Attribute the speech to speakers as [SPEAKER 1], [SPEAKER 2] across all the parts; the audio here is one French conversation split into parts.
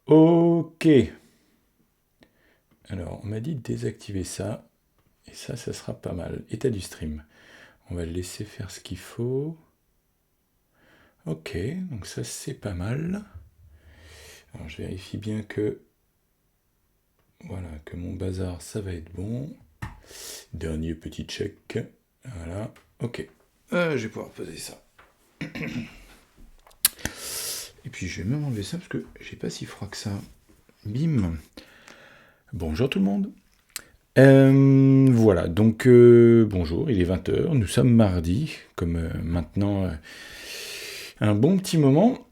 [SPEAKER 1] Ok. Alors, on m'a dit de désactiver ça. Et ça sera pas mal. État du stream. On va le laisser faire ce qu'il faut. Ok, donc ça c'est pas mal. Alors je vérifie bien que... Voilà, que mon bazar ça va être bon. Dernier petit check. Voilà, ok. Je vais pouvoir poser ça. Et puis je vais même enlever ça parce que j'ai pas si froid que ça. Bim. Bonjour tout le monde. Voilà, donc bonjour, il est 20h, nous sommes mardi, comme maintenant un bon petit moment,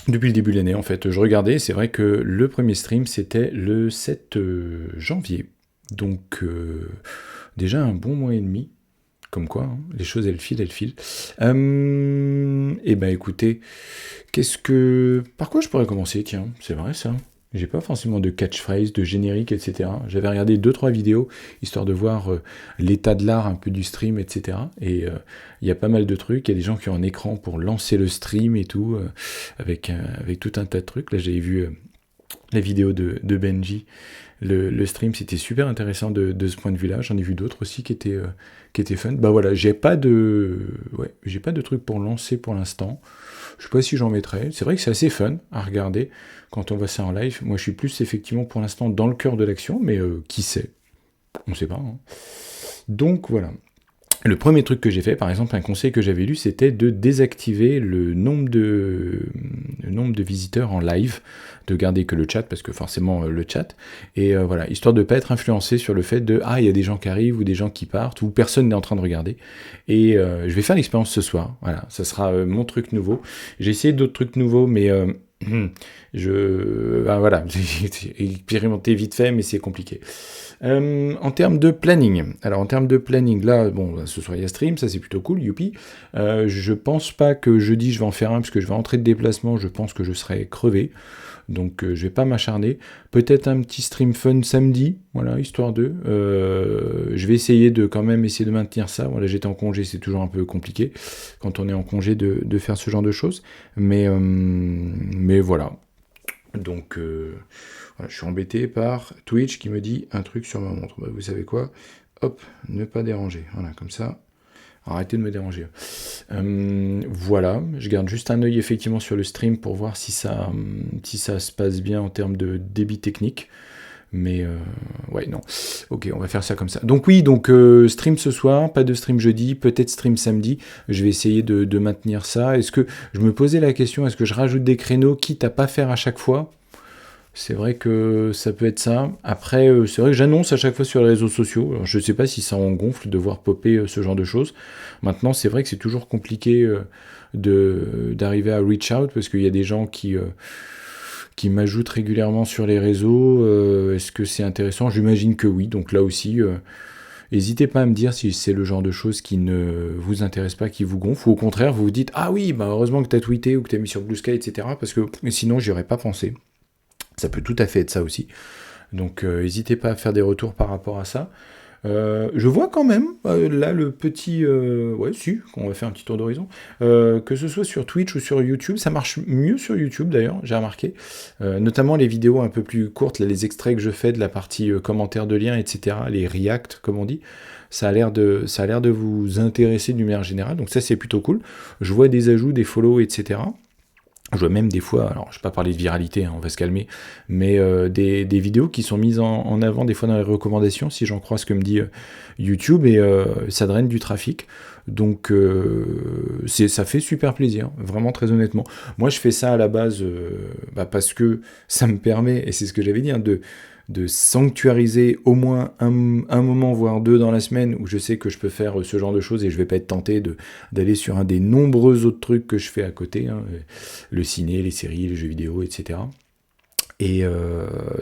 [SPEAKER 1] depuis le début de l'année en fait. Je regardais, c'est vrai que le premier stream c'était le 7 janvier, donc déjà un bon mois et demi, comme quoi, hein, les choses elles filent, elles filent. Et ben écoutez, par quoi je pourrais commencer, tiens, c'est vrai ça. J'ai pas forcément de catchphrase, de générique, etc. J'avais regardé 2-3 vidéos, histoire de voir l'état de l'art un peu du stream, etc. Et il y a pas mal de trucs. Il y a des gens qui ont un écran pour lancer le stream et tout, avec tout un tas de trucs. Là, j'avais vu la vidéo de Benji. Le stream, c'était super intéressant de ce point de vue-là. J'en ai vu d'autres aussi qui étaient fun. Bah voilà, j'ai pas de truc pour lancer pour l'instant. Je sais pas si j'en mettrai. C'est vrai que c'est assez fun à regarder quand on voit ça en live. Moi, je suis plus effectivement pour l'instant dans le cœur de l'action, mais qui sait? On sait pas, hein. Donc voilà. Le premier truc que j'ai fait, par exemple, un conseil que j'avais lu, c'était de désactiver le nombre de visiteurs en live, de garder que le chat, parce que forcément le chat, et voilà, histoire de ne pas être influencé sur le fait de « Ah, il y a des gens qui arrivent, ou des gens qui partent, ou personne n'est en train de regarder ». Et je vais faire l'expérience ce soir, voilà, ça sera mon truc nouveau. J'ai essayé d'autres trucs nouveaux, mais... voilà, j'ai expérimenté vite fait, mais c'est compliqué. En termes de planning, là, bon, ce soir il y a stream, ça c'est plutôt cool, youpi. Je pense pas que jeudi je vais en faire un, parce que je vais rentrer de déplacement, je pense que je serai crevé, donc je vais pas m'acharner. Peut-être un petit stream fun samedi, voilà, histoire de. Je vais essayer de maintenir ça. Voilà, j'étais en congé, c'est toujours un peu compliqué quand on est en congé de faire ce genre de choses, mais voilà. Donc, voilà, je suis embêté par Twitch qui me dit un truc sur ma montre. Bah, vous savez quoi? Hop, ne pas déranger. Voilà, comme ça. Arrêtez de me déranger. Voilà, je garde juste un œil effectivement sur le stream pour voir si ça se passe bien en termes de débit technique. Mais ouais, non. Ok, on va faire ça comme ça. Donc oui, stream ce soir, pas de stream jeudi, peut-être stream samedi. Je vais essayer de maintenir ça. Est-ce que je me posais la question, est-ce que je rajoute des créneaux quitte à pas faire à chaque fois? C'est vrai que ça peut être ça. Après, c'est vrai que j'annonce à chaque fois sur les réseaux sociaux. Alors, je ne sais pas si ça en gonfle de voir popper ce genre de choses. Maintenant, c'est vrai que c'est toujours compliqué d'arriver à reach out parce qu'il y a des gens qui m'ajoutent régulièrement sur les réseaux. Est-ce que c'est intéressant? J'imagine que oui. Donc là aussi, n'hésitez pas à me dire si c'est le genre de choses qui ne vous intéresse pas, qui vous gonfle, ou au contraire, vous vous dites ah oui, bah heureusement que tu as tweeté ou que tu as mis sur Blue Sky, etc. Parce que sinon, j'y aurais pas pensé. Ça peut tout à fait être ça aussi. Donc n'hésitez pas à faire des retours par rapport à ça. Je vois quand même, là, le petit... ouais, si, on va faire un petit tour d'horizon. Que ce soit sur Twitch ou sur YouTube, ça marche mieux sur YouTube d'ailleurs, j'ai remarqué. Notamment les vidéos un peu plus courtes, là, les extraits que je fais de la partie commentaires de liens, etc., les react, comme on dit. Ça a l'air de vous intéresser d'une manière générale, donc ça c'est plutôt cool. Je vois des ajouts, des follow, etc. Je vois même des fois, alors je ne vais pas parler de viralité, hein, on va se calmer, mais des vidéos qui sont mises en avant des fois dans les recommandations, si j'en crois ce que me dit YouTube, et ça draine du trafic. Donc ça fait super plaisir, vraiment très honnêtement. Moi je fais ça à la base parce que ça me permet, et c'est ce que j'avais dit, hein, de sanctuariser au moins un moment, voire deux dans la semaine, où je sais que je peux faire ce genre de choses et je vais pas être tenté d'aller sur un des nombreux autres trucs que je fais à côté, hein, le ciné, les séries, les jeux vidéo, etc. Et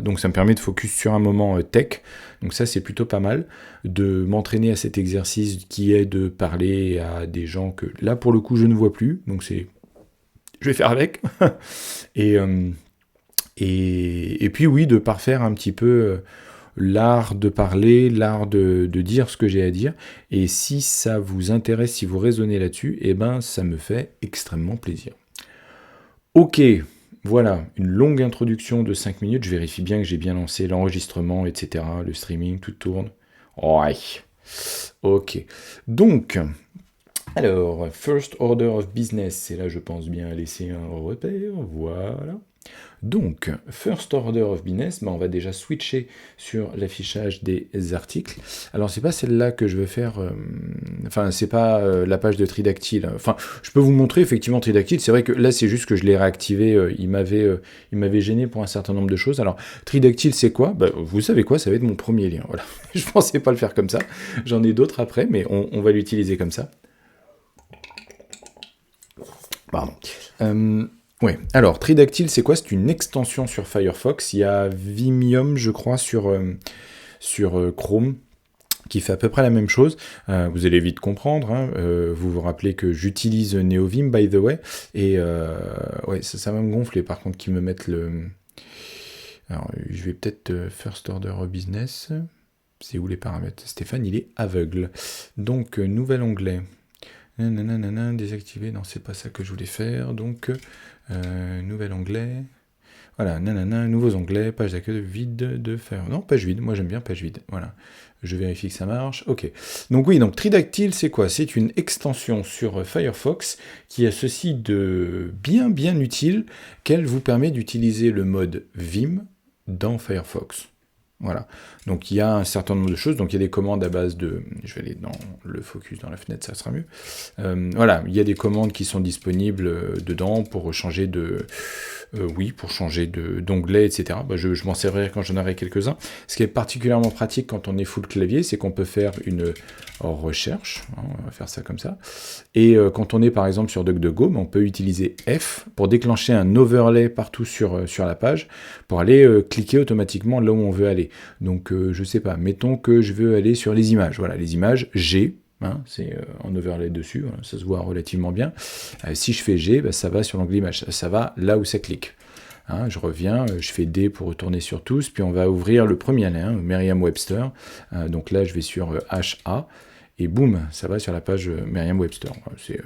[SPEAKER 1] donc ça me permet de focus sur un moment tech, donc ça c'est plutôt pas mal, de m'entraîner à cet exercice qui est de parler à des gens que là pour le coup je ne vois plus, donc je vais faire avec. et, et puis oui, de parfaire un petit peu l'art de parler, l'art de dire ce que j'ai à dire, et si ça vous intéresse, si vous raisonnez là-dessus, eh ben ça me fait extrêmement plaisir. Ok, voilà, une longue introduction de 5 minutes. Je vérifie bien que j'ai bien lancé l'enregistrement, etc. Le streaming, tout tourne. Ouais. Ok. Donc, alors, first order of business. Et là, je pense bien laisser un repère. Voilà. Donc, first order of business, on va déjà switcher sur l'affichage des articles. Alors, c'est pas celle-là que je veux faire, enfin, c'est pas la page de Tridactyle. Enfin, je peux vous montrer effectivement Tridactyle. C'est vrai que là, c'est juste que je l'ai réactivé. Il m'avait gêné pour un certain nombre de choses. Alors, Tridactyle, c'est quoi? Bah, vous savez quoi? Ça va être mon premier lien. Voilà. Je pensais pas le faire comme ça. J'en ai d'autres après, mais on va l'utiliser comme ça. Pardon. Ouais, alors Tridactyle, c'est quoi? C'est une extension sur Firefox. Il y a Vimium, je crois, sur Chrome, qui fait à peu près la même chose. Vous allez vite comprendre. Hein. Vous vous rappelez que j'utilise NeoVim, by the way. Et ouais, ça va me gonfler, par contre, qu'ils me mettent le... Alors, je vais peut-être First Order of Business. C'est où les paramètres? Stéphane, il est aveugle. Donc, nouvel onglet. Nanana, désactiver, non, c'est pas ça que je voulais faire. Donc, nouvel onglet. Voilà, nanana, nouveaux onglets, page d'accueil vide de faire. Non, page vide, moi j'aime bien page vide. Voilà, je vérifie que ça marche. Ok. Donc, oui, donc Tridactyle, c'est quoi? C'est une extension sur Firefox qui a ceci de bien utile qu'elle vous permet d'utiliser le mode Vim dans Firefox. Voilà, donc il y a un certain nombre de choses, donc il y a des commandes à base de... Je vais aller dans le focus dans la fenêtre, ça sera mieux. Voilà, il y a des commandes qui sont disponibles dedans pour changer de... pour changer d'onglet, etc. Bah, je m'en servirai quand j'en aurai quelques-uns. Ce qui est particulièrement pratique quand on est full clavier, c'est qu'on peut faire une recherche, hein, on va faire ça comme ça, et quand on est par exemple sur DuckDuckGo, on peut utiliser F pour déclencher un overlay partout sur la page, pour aller cliquer automatiquement là où on veut aller. Donc je sais pas, mettons que je veux aller sur les images, voilà, les images, G, hein, c'est en overlay dessus, voilà, ça se voit relativement bien. Si je fais G, bah, ça va sur l'onglet image, ça va là où ça clique. Hein, je reviens, je fais D pour retourner sur tous, puis on va ouvrir le premier lien, Merriam-Webster. Donc là, je vais sur HA, et boum, ça va sur la page Merriam-Webster. C'est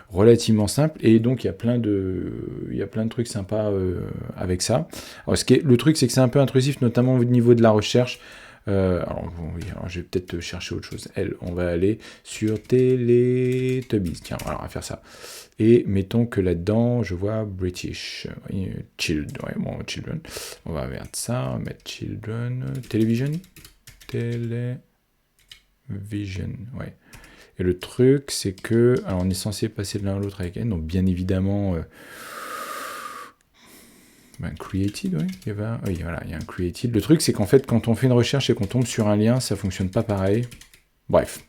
[SPEAKER 1] relativement simple, et donc il y a plein de trucs sympas avec ça. Alors, le truc, c'est que c'est un peu intrusif, notamment au niveau de la recherche. Alors je vais peut-être chercher autre chose. On va aller sur Teletubbies. Tiens, alors on va faire ça. Et mettons que là-dedans, je vois British Children. On va mettre ça, on va mettre Children, Television, ouais. Et le truc, c'est que, alors on est censé passer de l'un à l'autre avec elle, donc bien évidemment, created, oui, oui, voilà, il y a un created. Le truc, c'est qu'en fait, quand on fait une recherche et qu'on tombe sur un lien, ça fonctionne pas pareil. Bref.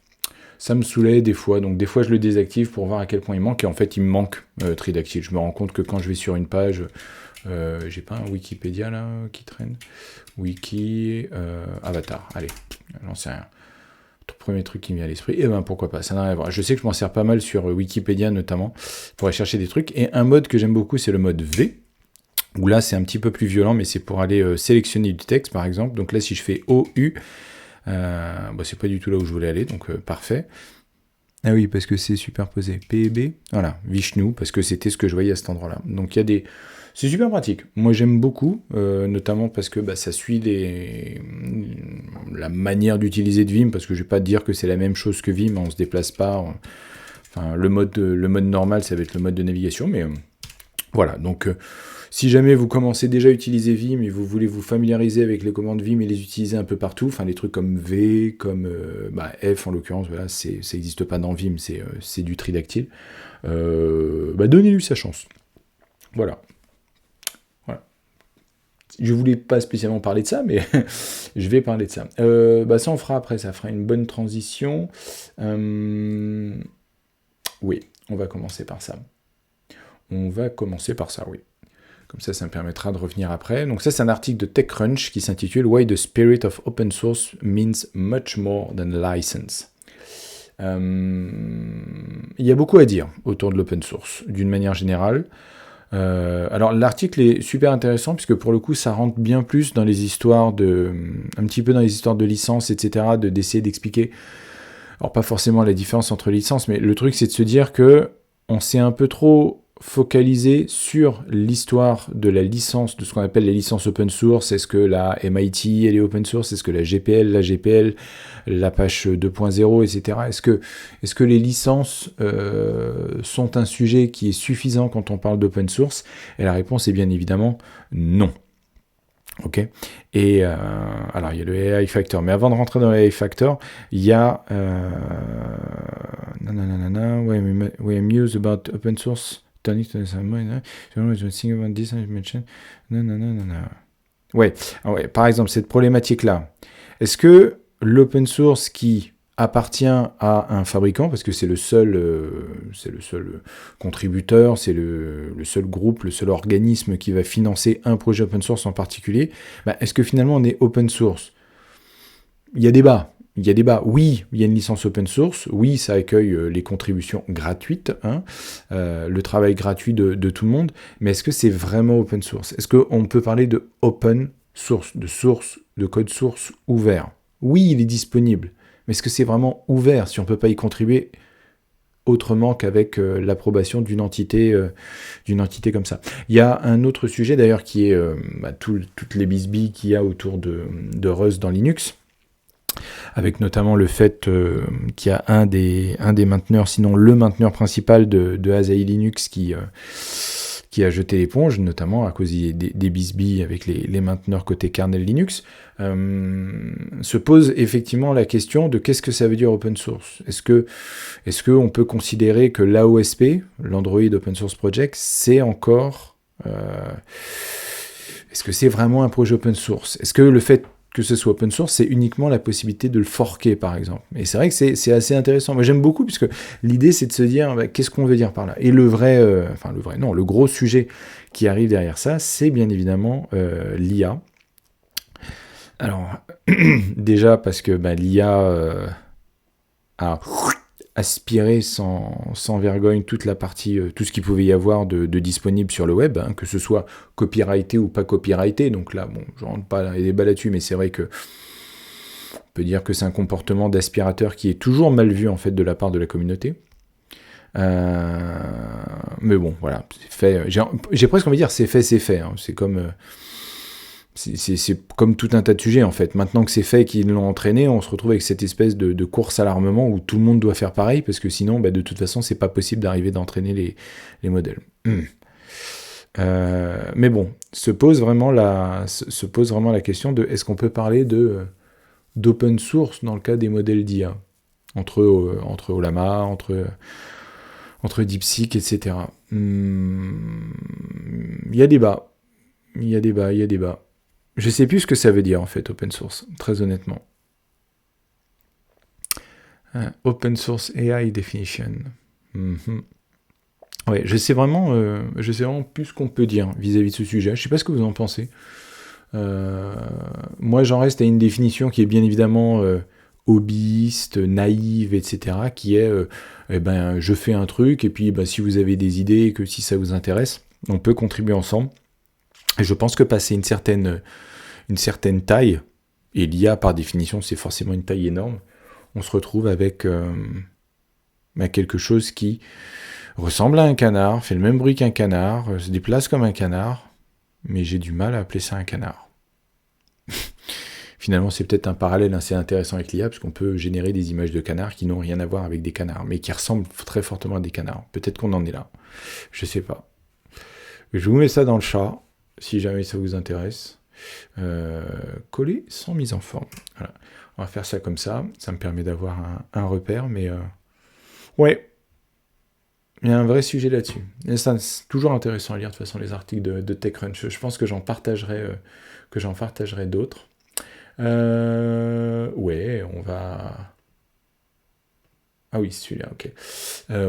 [SPEAKER 1] Ça me saoulait des fois, donc des fois je le désactive pour voir à quel point il manque, et en fait il me manque Tridactyle. Je me rends compte que quand je vais sur une page, j'ai pas un Wikipédia là qui traîne, Wiki, Avatar, allez, j'en sais rien. Premier truc qui me vient à l'esprit, et ben pourquoi pas, ça n'a rien à voir. Je sais que je m'en sers pas mal sur Wikipédia notamment, pour aller chercher des trucs, et un mode que j'aime beaucoup, c'est le mode V, où là c'est un petit peu plus violent, mais c'est pour aller sélectionner du texte par exemple. Donc là si je fais OU, c'est pas du tout là où je voulais aller, donc parfait. Ah oui, parce que c'est superposé. PB, voilà, Vishnu, parce que c'était ce que je voyais à cet endroit-là. Donc il y a des... C'est super pratique. Moi j'aime beaucoup, notamment parce que ça suit la manière d'utiliser de Vim, parce que je vais pas dire que c'est la même chose que Vim, on se déplace pas. Enfin, le mode normal, ça va être le mode de navigation, mais voilà, donc... Si jamais vous commencez déjà à utiliser Vim et vous voulez vous familiariser avec les commandes Vim et les utiliser un peu partout, enfin les trucs comme V, comme F en l'occurrence, voilà, ça n'existe pas dans Vim, c'est du Tridactyle, donnez-lui sa chance. Voilà. Je voulais pas spécialement parler de ça, mais je vais parler de ça. Ça on fera après, ça fera une bonne transition. Oui, on va commencer par ça. Oui. Comme ça me permettra de revenir après. Donc ça, c'est un article de TechCrunch qui s'intitule « Why the spirit of open source means much more than license ». Il y a beaucoup à dire autour de l'open source, d'une manière générale. Alors l'article est super intéressant, puisque pour le coup, ça rentre bien plus dans les histoires un petit peu dans les histoires de licence, etc., d'essayer d'expliquer, alors pas forcément la différence entre licences, mais le truc, c'est de se dire que on s'est un peu trop focaliser sur l'histoire de la licence, de ce qu'on appelle les licences open source. Est-ce que la MIT, elle est open source? Est-ce que la GPL, l'Apache 2.0, etc. Est-ce que les licences sont un sujet qui est suffisant quand on parle d'open source? Et la réponse est bien évidemment non. Ok. Et alors il y a le AI factor, mais avant de rentrer dans le AI factor, il y a we amuse about open source. Ouais, par exemple, cette problématique-là, est-ce que l'open source qui appartient à un fabricant, parce que c'est le seul contributeur, c'est le seul groupe, le seul organisme qui va financer un projet open source en particulier, est-ce que finalement on est open source? Il y a débat. Oui, il y a une licence open source. Oui, ça accueille les contributions gratuites, le travail gratuit de tout le monde. Mais est-ce que c'est vraiment open source? Est-ce qu'on peut parler de open source, de code source ouvert? Oui, il est disponible. Mais est-ce que c'est vraiment ouvert si on ne peut pas y contribuer autrement qu'avec l'approbation d'une entité comme ça? Il y a un autre sujet d'ailleurs qui est toutes les bisbilles qu'il y a autour de Rust dans Linux, avec notamment le fait qu'il y a un des mainteneurs, sinon le mainteneur principal de Asahi Linux qui a jeté l'éponge, notamment à cause des bisbilles avec les mainteneurs côté kernel Linux, se pose effectivement la question de qu'est-ce que ça veut dire open source. Est-ce que on peut considérer que l'AOSP, l'Android Open Source Project, c'est encore... est-ce que c'est vraiment un projet open source? Est-ce que le fait que ce soit open source, c'est uniquement la possibilité de le forker, par exemple? Et c'est vrai que c'est assez intéressant. Moi, j'aime beaucoup, puisque l'idée, c'est de se dire, qu'est-ce qu'on veut dire par là? Et le gros sujet qui arrive derrière ça, c'est bien évidemment l'IA. Alors, déjà, parce que l'IA a aspiré sans vergogne toute la partie, tout ce qu'il pouvait y avoir de disponible sur le web, que ce soit copyrighté ou pas copyrighté. Donc là, je rentre pas dans les débats là-dessus, mais c'est vrai que on peut dire que c'est un comportement d'aspirateur qui est toujours mal vu en fait de la part de la communauté. Mais bon, voilà, c'est fait. J'ai presque envie de dire c'est fait. C'est comme c'est comme tout un tas de sujets en fait. Maintenant que c'est fait, qu'ils l'ont entraîné, on se retrouve avec cette espèce de course à l'armement où tout le monde doit faire pareil, parce que sinon, de toute façon, c'est pas possible d'arriver d'entraîner les modèles. Mais bon, se pose vraiment la question de est-ce qu'on peut parler d'open source dans le cas des modèles d'IA entre Ollama, entre DeepSeek, etc. Il y a débat. Je sais plus ce que ça veut dire en fait, open source, très honnêtement. Open source AI definition. Ouais, je sais vraiment plus ce qu'on peut dire vis-à-vis de ce sujet. Je sais pas ce que vous en pensez. Moi, j'en reste à une définition qui est bien évidemment hobbyiste, naïve, etc. Qui est, je fais un truc et puis si vous avez des idées et que si ça vous intéresse, on peut contribuer ensemble. Et je pense que passer une certaine taille, et l'IA par définition c'est forcément une taille énorme, on se retrouve avec quelque chose qui ressemble à un canard, fait le même bruit qu'un canard, se déplace comme un canard, mais j'ai du mal à appeler ça un canard. Finalement, c'est peut-être un parallèle assez intéressant avec l'IA, parce qu'on peut générer des images de canards qui n'ont rien à voir avec des canards, mais qui ressemblent très fortement à des canards. Peut-être qu'on en est là. Je sais pas. Je vous mets ça dans le chat, si jamais ça vous intéresse. Coller sans mise en forme. Voilà. On va faire ça comme ça. Ça me permet d'avoir un repère, mais ouais. Il y a un vrai sujet là-dessus. Et ça, c'est toujours intéressant à lire de toute façon les articles de TechCrunch. Je pense que j'en partagerai d'autres. Ouais, on va... Ah oui, celui-là, ok.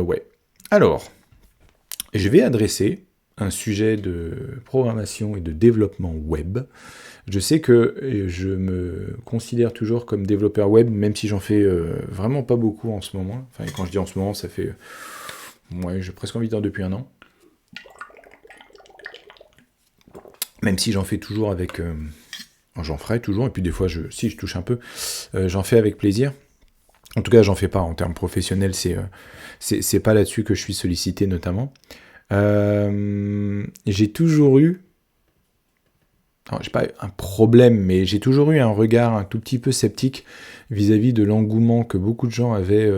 [SPEAKER 1] Ouais. Alors, je vais adresser un sujet de programmation et de développement web. Je sais que je me considère toujours comme développeur web, même si j'en fais vraiment pas beaucoup en ce moment. Enfin, quand je dis en ce moment, ça fait... Ouais, j'ai presque envie de dire depuis un an. Même si j'en fais toujours avec... j'en ferai toujours, et puis des fois, si je touche un peu, j'en fais avec plaisir. En tout cas, j'en fais pas en termes professionnels, c'est pas là-dessus que je suis sollicité notamment. J'ai toujours eu, alors, j'ai pas un problème, mais j'ai toujours eu un regard un tout petit peu sceptique vis-à-vis de l'engouement que beaucoup de gens avaient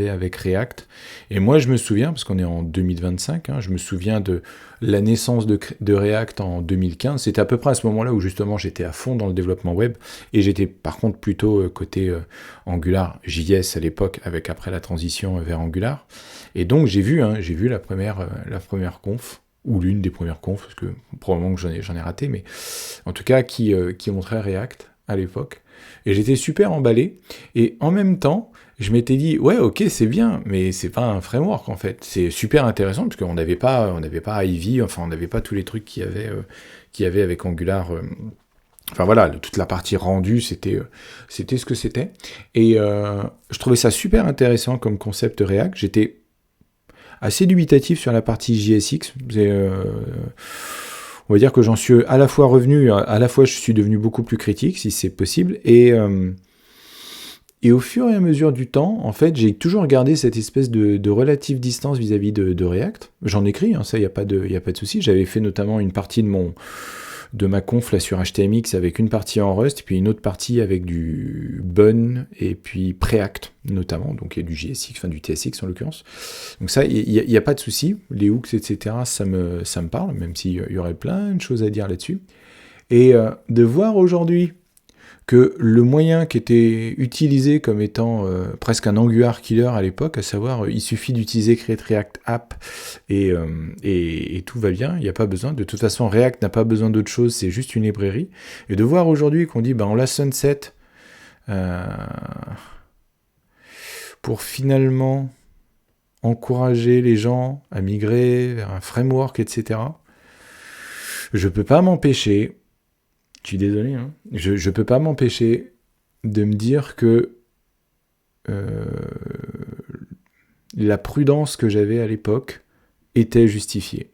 [SPEAKER 1] avec React. Et moi, je me souviens, parce qu'on est en 2025, je me souviens de la naissance de React en 2015. C'était à peu près à ce moment-là où justement j'étais à fond dans le développement web, et j'étais par contre plutôt côté Angular, JS à l'époque, avec après la transition vers Angular. Et donc j'ai vu la première conf, ou l'une des premières confs, parce que probablement que j'en ai raté, mais en tout cas qui montrait React à l'époque. Et j'étais super emballé, et en même temps, je m'étais dit, ouais, ok, c'est bien, mais c'est pas un framework en fait. C'est super intéressant, parce qu'on n'avait pas Ivy, enfin on n'avait pas tous les trucs qu'il y avait avec Angular. Enfin voilà, toute la partie rendue, c'était ce que c'était. Et je trouvais ça super intéressant comme concept React. J'étais assez dubitatif sur la partie JSX. On va dire que j'en suis à la fois revenu, à la fois je suis devenu beaucoup plus critique, si c'est possible, et au fur et à mesure du temps, en fait, j'ai toujours gardé cette espèce de relative distance vis-à-vis de React. J'en écris, ça, il n'y a pas de souci. J'avais fait notamment une partie de ma conf là, sur HTMX avec une partie en Rust, puis une autre partie avec du Bun et puis Preact notamment, donc il y a du JSX, enfin du TSX en l'occurrence. Donc ça, il n'y a pas de souci. Les hooks, etc., ça me parle, même s'il y aurait plein de choses à dire là-dessus. Et de voir aujourd'hui que le moyen qui était utilisé comme étant presque un Angular killer à l'époque, à savoir il suffit d'utiliser Create React App et tout va bien, il n'y a pas besoin, de toute façon React n'a pas besoin d'autre chose, c'est juste une librairie, et de voir aujourd'hui qu'on dit on la sunset pour finalement encourager les gens à migrer vers un framework, etc. Je peux pas m'empêcher, je suis désolé, je peux pas m'empêcher de me dire que la prudence que j'avais à l'époque était justifiée.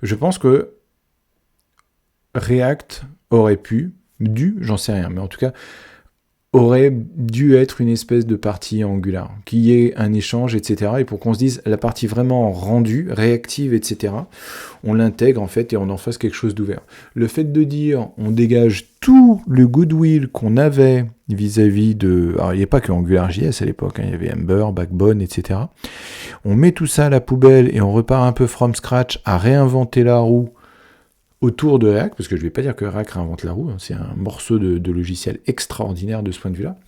[SPEAKER 1] Je pense que React aurait j'en sais rien, mais en tout cas, aurait dû être une espèce de partie Angular, qu'il y ait un échange, etc. Et pour qu'on se dise, la partie vraiment rendue, réactive, etc., on l'intègre en fait et on en fasse quelque chose d'ouvert. Le fait de dire, on dégage tout le goodwill qu'on avait vis-à-vis de... Alors, il n'y a pas que AngularJS à l'époque, il y avait Ember, Backbone, etc. On met tout ça à la poubelle et on repart un peu from scratch à réinventer la roue autour de React, parce que je ne vais pas dire que React réinvente la roue, c'est un morceau de logiciel extraordinaire de ce point de vue-là.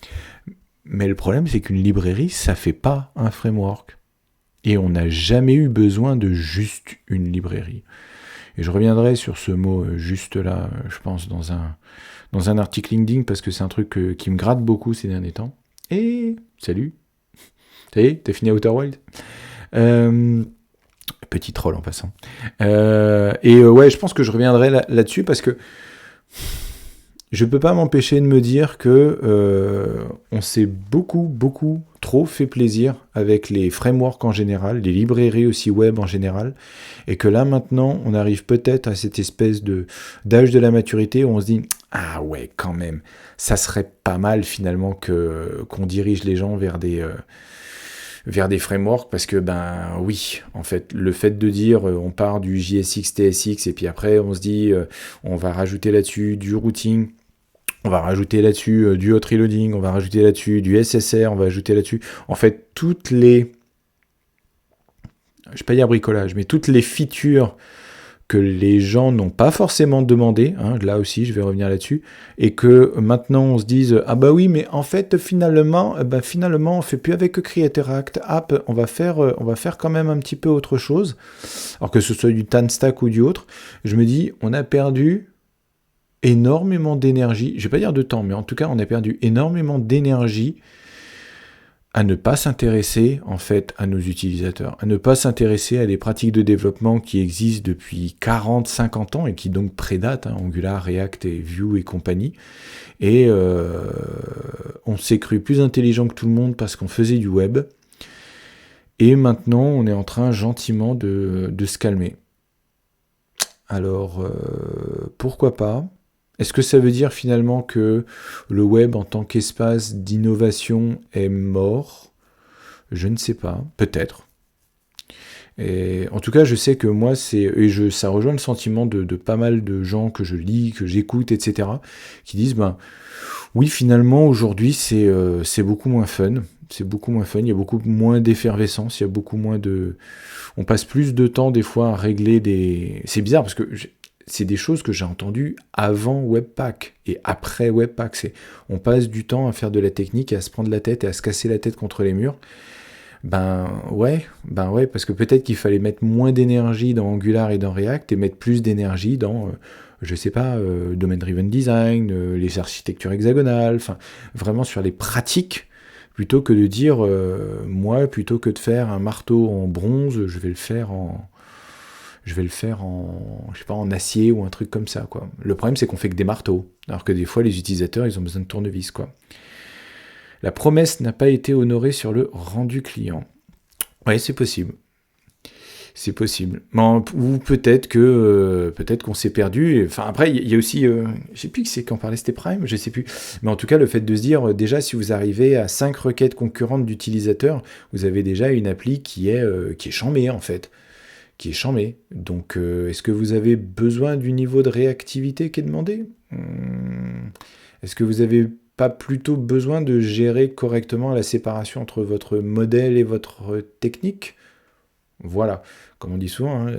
[SPEAKER 1] Mais le problème, c'est qu'une librairie, ça ne fait pas un framework. Et on n'a jamais eu besoin de juste une librairie. Et je reviendrai sur ce mot juste là, je pense, dans un article LinkedIn, parce que c'est un truc qui me gratte beaucoup ces derniers temps. Et salut, ça y est, t'as fini Outer Wild Petit troll en passant. Ouais, je pense que je reviendrai là-dessus parce que je peux pas m'empêcher de me dire que on s'est beaucoup trop fait plaisir avec les frameworks en général, les librairies aussi web en général, et que là maintenant on arrive peut-être à cette espèce d'âge de la maturité où on se dit ah ouais quand même, ça serait pas mal finalement qu'on dirige les gens vers des frameworks, parce que oui, en fait, le fait de dire on part du JSX, TSX, et puis après on se dit on va rajouter là-dessus du routing, on va rajouter là-dessus du hot reloading, on va rajouter là-dessus du SSR, on va ajouter là-dessus, en fait, toutes les, je vais pas dire bricolage, mais toutes les features que les gens n'ont pas forcément demandé, là aussi je vais revenir là-dessus, et que maintenant on se dise ah bah oui mais en fait finalement on fait plus avec Create React App, on va faire quand même un petit peu autre chose, alors que ce soit du TanStack ou du autre. Je me dis on a perdu énormément d'énergie, je vais pas dire de temps, mais en tout cas on a perdu énormément d'énergie à ne pas s'intéresser en fait à nos utilisateurs, à ne pas s'intéresser à des pratiques de développement qui existent depuis 40-50 ans et qui donc prédatent Angular, React et Vue et compagnie. Et on s'est cru plus intelligent que tout le monde parce qu'on faisait du web. Et maintenant, on est en train gentiment de se calmer. Alors, pourquoi pas ? Est-ce que ça veut dire finalement que le web en tant qu'espace d'innovation est mort ? Je ne sais pas, peut-être. Et en tout cas, je sais que moi, ça rejoint le sentiment de pas mal de gens que je lis, que j'écoute, etc., qui disent, ben, oui, finalement, aujourd'hui, c'est beaucoup moins fun. C'est beaucoup moins fun, il y a beaucoup moins d'effervescence, il y a beaucoup moins de... On passe plus de temps, des fois, à régler des... C'est bizarre, parce que c'est des choses que j'ai entendues avant Webpack et après Webpack. On passe du temps à faire de la technique, et à se prendre la tête et à se casser la tête contre les murs. Ben ouais, parce que peut-être qu'il fallait mettre moins d'énergie dans Angular et dans React et mettre plus d'énergie dans, je sais pas, domain-driven design, les architectures hexagonales, enfin, vraiment sur les pratiques, plutôt que de dire, moi, plutôt que de faire un marteau en bronze, je vais le faire en, je sais pas, en acier ou un truc comme ça, quoi. Le problème, c'est qu'on fait que des marteaux, alors que des fois, les utilisateurs, ils ont besoin de tournevis, quoi. La promesse n'a pas été honorée sur le rendu client. Oui, c'est possible. C'est possible. Bon, ou peut-être qu'on s'est perdu. Enfin, après, il y a aussi, je sais plus qui c'est qui en parlait, c'était Prime, je sais plus. Mais en tout cas, le fait de se dire, déjà, si vous arrivez à 5 requêtes concurrentes d'utilisateurs, vous avez déjà une appli qui est chambée, en fait. Qui est chambée. Donc, est-ce que vous avez besoin du niveau de réactivité qui est demandé? Est-ce que vous avez pas plutôt besoin de gérer correctement la séparation entre votre modèle et votre technique? Voilà, comme on dit souvent, hein,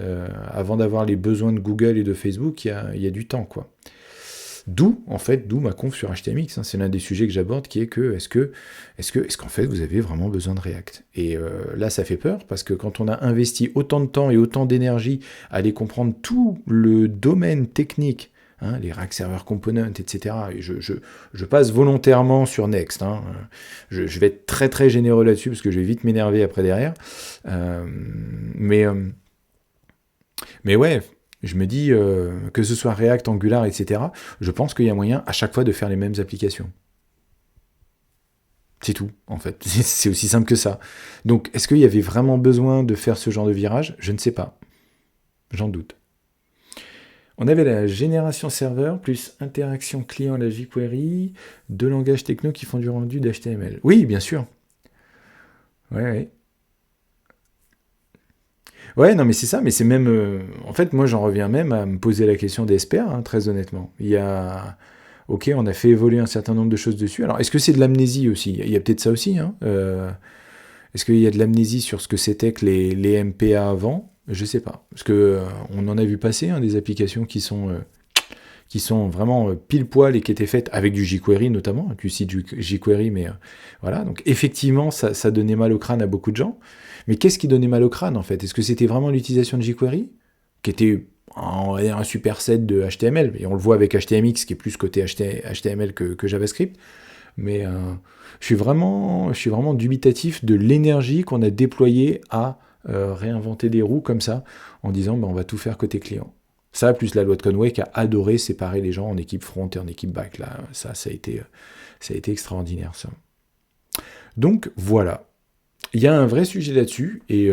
[SPEAKER 1] avant d'avoir les besoins de Google et de Facebook, il y a du temps, quoi. D'où ma conf sur HTMX, hein, c'est l'un des sujets que j'aborde, qui est que est-ce qu'en fait vous avez vraiment besoin de React? Et là, ça fait peur, parce que quand on a investi autant de temps et autant d'énergie à aller comprendre tout le domaine technique, hein, les React Server Components, etc., et je passe volontairement sur Next, hein, je vais être très très généreux là-dessus, parce que je vais vite m'énerver après derrière, euh, mais, euh, mais ouais, je me dis que ce soit React, Angular, etc., je pense qu'il y a moyen à chaque fois de faire les mêmes applications. C'est tout, en fait. C'est aussi simple que ça. Donc, est-ce qu'il y avait vraiment besoin de faire ce genre de virage? Je ne sais pas. J'en doute. On avait la génération serveur plus interaction client à la jQuery, deux langages techno qui font du rendu d'HTML. Oui, bien sûr. Ouais, ouais. Ouais, non, mais c'est ça, mais c'est même. En fait, moi, j'en reviens même à me poser la question des SPA, hein, très honnêtement. Il y a. Ok, on a fait évoluer un certain nombre de choses dessus. Alors, est-ce que c'est de l'amnésie aussi? Il y a peut-être ça aussi, hein. Est-ce qu'il y a de l'amnésie sur ce que c'était que les MPA avant? Je sais pas. Parce que on en a vu passer, hein, des applications qui sont vraiment pile poil et qui étaient faites avec du jQuery notamment. Tu cites du jQuery, mais voilà. Donc effectivement, ça donnait mal au crâne à beaucoup de gens. Mais qu'est-ce qui donnait mal au crâne en fait? Est-ce que c'était vraiment l'utilisation de jQuery, qui était un superset de HTML, et on le voit avec HTMX, qui est plus côté HTML que JavaScript. Mais je suis vraiment dubitatif de l'énergie qu'on a déployée à réinventer des roues comme ça, en disant on va tout faire côté client. Ça, plus la loi de Conway qui a adoré séparer les gens en équipe front et en équipe back. Là, ça a été extraordinaire, ça. Donc, voilà. Il y a un vrai sujet là-dessus, et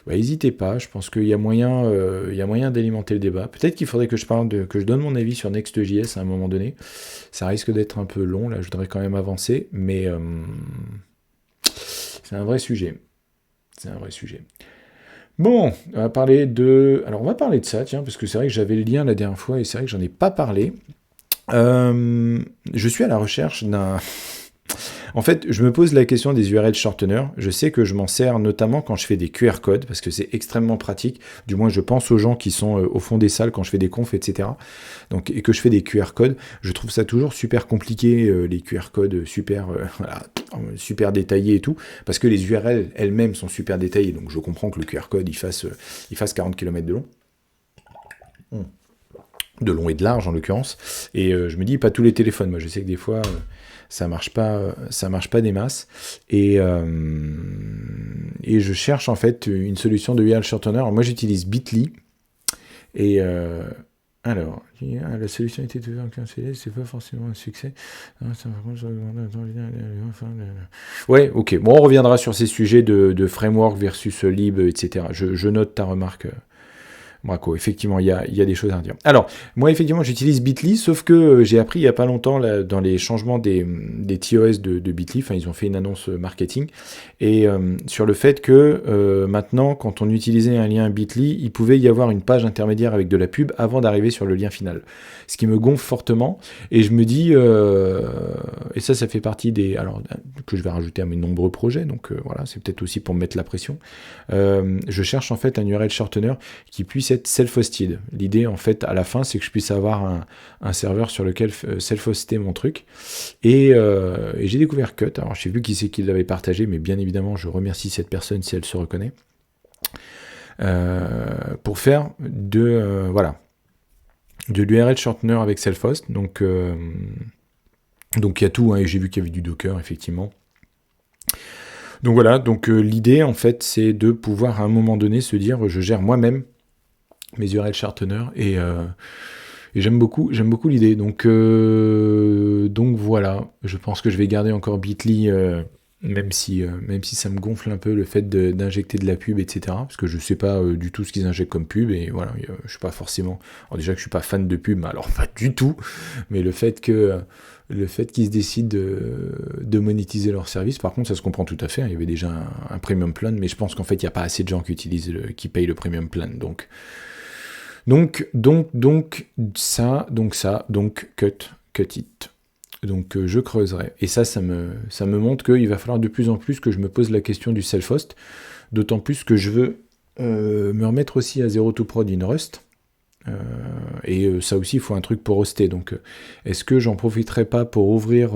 [SPEAKER 1] n'hésitez pas, je pense qu'il y a moyen d'alimenter le débat. Peut-être qu'il faudrait que je donne mon avis sur Next.js à un moment donné. Ça risque d'être un peu long, là, je voudrais quand même avancer, mais c'est un vrai sujet. C'est un vrai sujet. Bon, on va parler de ça, tiens, parce que c'est vrai que j'avais le lien la dernière fois, et c'est vrai que j'en ai pas parlé. Je suis à la recherche d'un... En fait, je me pose la question des URL shorteners. Je sais que je m'en sers notamment quand je fais des QR codes, parce que c'est extrêmement pratique. Du moins, je pense aux gens qui sont au fond des salles quand je fais des confs, etc. Donc, et que je fais des QR codes. Je trouve ça toujours super compliqué, les QR codes super, voilà, super détaillés et tout, parce que les URL elles-mêmes sont super détaillées. Donc, je comprends que le QR code, il fasse 40 km de long. De long et de large, en l'occurrence. Et je me dis, pas tous les téléphones. Moi, je sais que des fois... ça marche pas des masses, et je cherche en fait une solution de URL shortener. Alors moi j'utilise Bitly, et alors la solution était toujours cancellée, c'est pas forcément un succès. Ouais, ok, bon, on reviendra sur ces sujets de framework versus lib, etc. Je note ta remarque, Braco, effectivement, il y a des choses à dire. Alors, moi, effectivement, j'utilise Bitly, sauf que j'ai appris il n'y a pas longtemps, là, dans les changements des TOS de Bitly, enfin, ils ont fait une annonce marketing, et sur le fait que maintenant, quand on utilisait un lien Bitly, il pouvait y avoir une page intermédiaire avec de la pub avant d'arriver sur le lien final. Ce qui me gonfle fortement, et je me dis, et ça fait partie alors, que je vais rajouter à mes nombreux projets, donc voilà, c'est peut-être aussi pour me mettre la pression. Je cherche en fait un URL shortener qui puisse être self-hosted. L'idée, en fait, à la fin, c'est que je puisse avoir un serveur sur lequel self-hoster mon truc. Et j'ai découvert Cut. Alors, je sais plus qui c'est qui l'avait partagé, mais bien évidemment, je remercie cette personne si elle se reconnaît. Pour faire de l'URL shortener avec self-host. Donc, il y a tout, hein, et j'ai vu qu'il y avait du Docker, effectivement. Donc voilà, l'idée, en fait, c'est de pouvoir, à un moment donné, se dire, je gère moi-même mes URL shortener, et j'aime beaucoup l'idée. Donc voilà, je pense que je vais garder encore Bitly, même si ça me gonfle un peu le fait d'injecter de la pub, etc. Parce que je sais pas du tout ce qu'ils injectent comme pub, et voilà, je suis pas forcément... Alors déjà que je suis pas fan de pub, mais alors pas du tout, mais le fait qu'ils se décident de monétiser leur service, par contre, ça se comprend tout à fait, hein. Il y avait déjà un premium plan, mais je pense qu'en fait, il n'y a pas assez de gens qui payent le premium plan, donc cut it. Donc je creuserai. Et ça me montre qu'il va falloir de plus en plus que je me pose la question du self-host, d'autant plus que je veux me remettre aussi à Zero to Prod in Rust. Et ça aussi, il faut un truc pour hoster. Donc est-ce que j'en profiterai pas pour ouvrir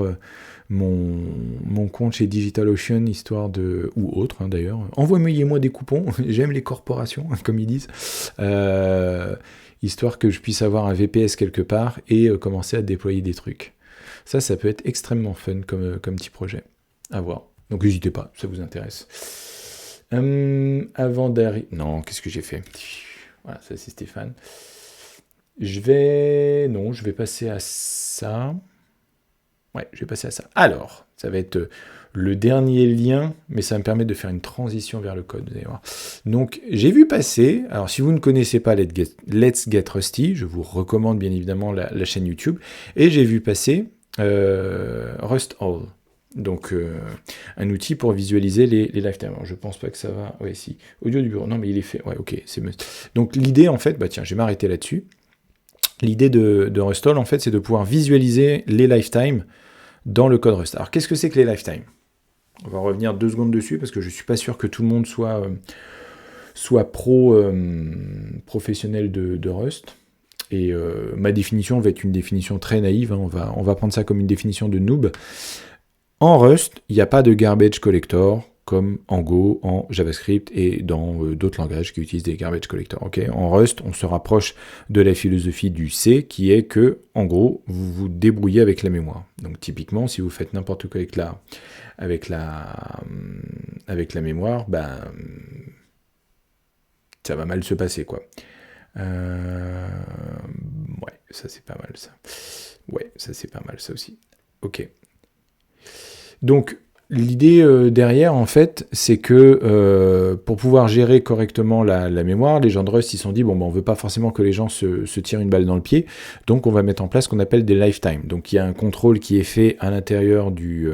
[SPEAKER 1] mon compte chez DigitalOcean, histoire de... ou autre, hein, d'ailleurs. Envoyez-moi des coupons, j'aime les corporations, comme ils disent. Histoire que je puisse avoir un VPS quelque part et commencer à déployer des trucs. Ça peut être extrêmement fun comme petit projet. À voir. Donc n'hésitez pas, ça vous intéresse. Avant d'arriver... Non, qu'est-ce que j'ai fait? Voilà, ça c'est Stéphane. Je vais passer à ça. Ouais, je vais passer à ça. Alors, ça va être le dernier lien, mais ça me permet de faire une transition vers le code, vous allez voir. Donc, j'ai vu passer, alors si vous ne connaissez pas Let's Get Rusty, je vous recommande bien évidemment la chaîne YouTube, et j'ai vu passer Rust All. Donc, un outil pour visualiser les lifetimes. Alors, je pense pas que ça va... Ouais, si. Audio du bureau. Non, mais il est fait. Ouais, ok. Donc, l'idée, en fait... Bah, tiens, je vais m'arrêter là-dessus. L'idée de Rustall, en fait, c'est de pouvoir visualiser les lifetimes dans le code Rust. Alors, qu'est-ce que c'est que les lifetimes? On va revenir 2 secondes dessus, parce que je ne suis pas sûr que tout le monde soit professionnel de Rust. Et ma définition va être une définition très naïve, hein. On va prendre ça comme une définition de noob. En Rust, il n'y a pas de garbage collector, comme en Go, en JavaScript et dans d'autres langages qui utilisent des garbage collectors. Okay, en Rust, on se rapproche de la philosophie du C, qui est que, en gros, vous vous débrouillez avec la mémoire. Donc typiquement, si vous faites n'importe quoi avec la mémoire, ben ça va mal se passer, quoi. Ouais, ça c'est pas mal, ça. Ouais, ça c'est pas mal, ça aussi. Ok. Donc, l'idée derrière, en fait, c'est que pour pouvoir gérer correctement la mémoire, les gens de Rust, ils se sont dit, on veut pas forcément que les gens se tirent une balle dans le pied, donc on va mettre en place ce qu'on appelle des lifetimes. Donc il y a un contrôle qui est fait à l'intérieur du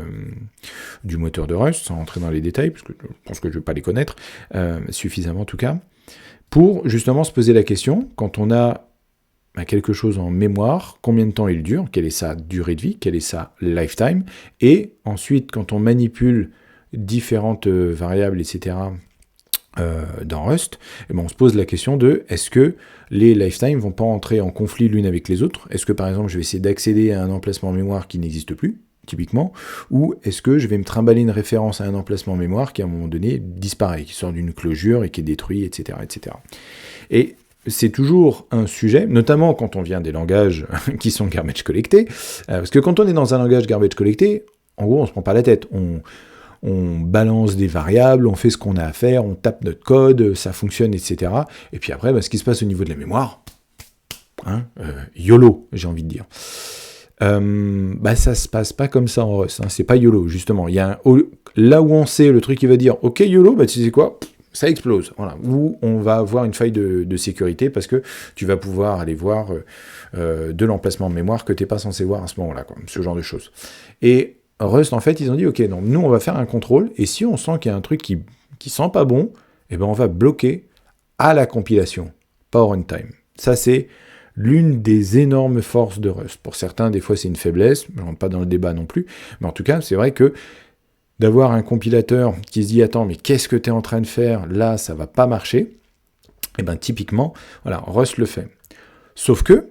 [SPEAKER 1] moteur de Rust, sans rentrer dans les détails, parce que je pense que je ne vais pas les connaître, suffisamment en tout cas, pour justement se poser la question, quand on a quelque chose en mémoire, combien de temps il dure, quelle est sa durée de vie, quelle est sa lifetime, et ensuite, quand on manipule différentes variables, etc., dans Rust, on se pose la question de, est-ce que les lifetimes vont pas entrer en conflit l'une avec les autres? Est-ce que, par exemple, je vais essayer d'accéder à un emplacement en mémoire qui n'existe plus, typiquement, ou est-ce que je vais me trimballer une référence à un emplacement en mémoire qui, à un moment donné, disparaît, qui sort d'une closure et qui est détruit, etc., etc. Et c'est toujours un sujet, notamment quand on vient des langages qui sont garbage collectés, parce que quand on est dans un langage garbage collecté, en gros, on se prend pas la tête, on balance des variables, on fait ce qu'on a à faire, on tape notre code, ça fonctionne, etc. Et puis après, ce qui se passe au niveau de la mémoire, YOLO, j'ai envie de dire. Ça se passe pas comme ça en Rust, c'est pas YOLO, justement. Il y a là où on sait, le truc qui va dire, ok YOLO, tu sais quoi, ça explose, voilà, ou on va avoir une faille de sécurité parce que tu vas pouvoir aller voir de l'emplacement de mémoire que tu n'es pas censé voir à ce moment-là, quoi, ce genre de choses. Et Rust, en fait, ils ont dit, ok, non, nous, on va faire un contrôle, et si on sent qu'il y a un truc qui sent pas bon, eh ben, on va bloquer à la compilation, pas au runtime. Ça, c'est l'une des énormes forces de Rust. Pour certains, des fois, c'est une faiblesse, je ne rentre pas dans le débat non plus, mais en tout cas, c'est vrai que d'avoir un compilateur qui se dit « Attends, mais qu'est-ce que tu es en train de faire ? Là, ça va pas marcher. » Eh bien, typiquement, voilà, Rust le fait. Sauf que,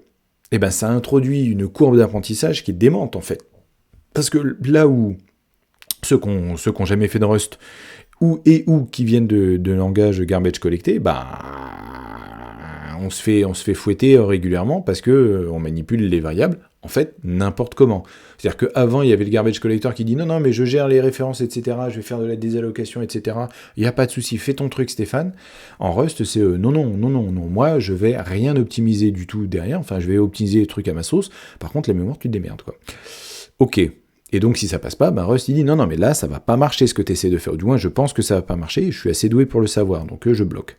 [SPEAKER 1] eh ben, ça introduit une courbe d'apprentissage qui est démente, en fait. Parce que là où ceux qui ont jamais fait de Rust, ou qui viennent de langage garbage collecté, bah, on se fait fouetter régulièrement parce que on manipule les variables, en fait, n'importe comment. C'est-à-dire qu'avant, il y avait le garbage collector qui dit non, mais je gère les références, etc., je vais faire de la désallocation, etc., il n'y a pas de souci, fais ton truc, Stéphane. En Rust, c'est non, moi, je vais rien optimiser du tout derrière, enfin, je vais optimiser les trucs à ma sauce, par contre, la mémoire, tu te démerdes, quoi. Ok. Et donc, si ça passe pas, Rust, il dit non, mais là, ça va pas marcher ce que tu essaies de faire. Ou du moins, je pense que ça va pas marcher, et je suis assez doué pour le savoir, donc je bloque.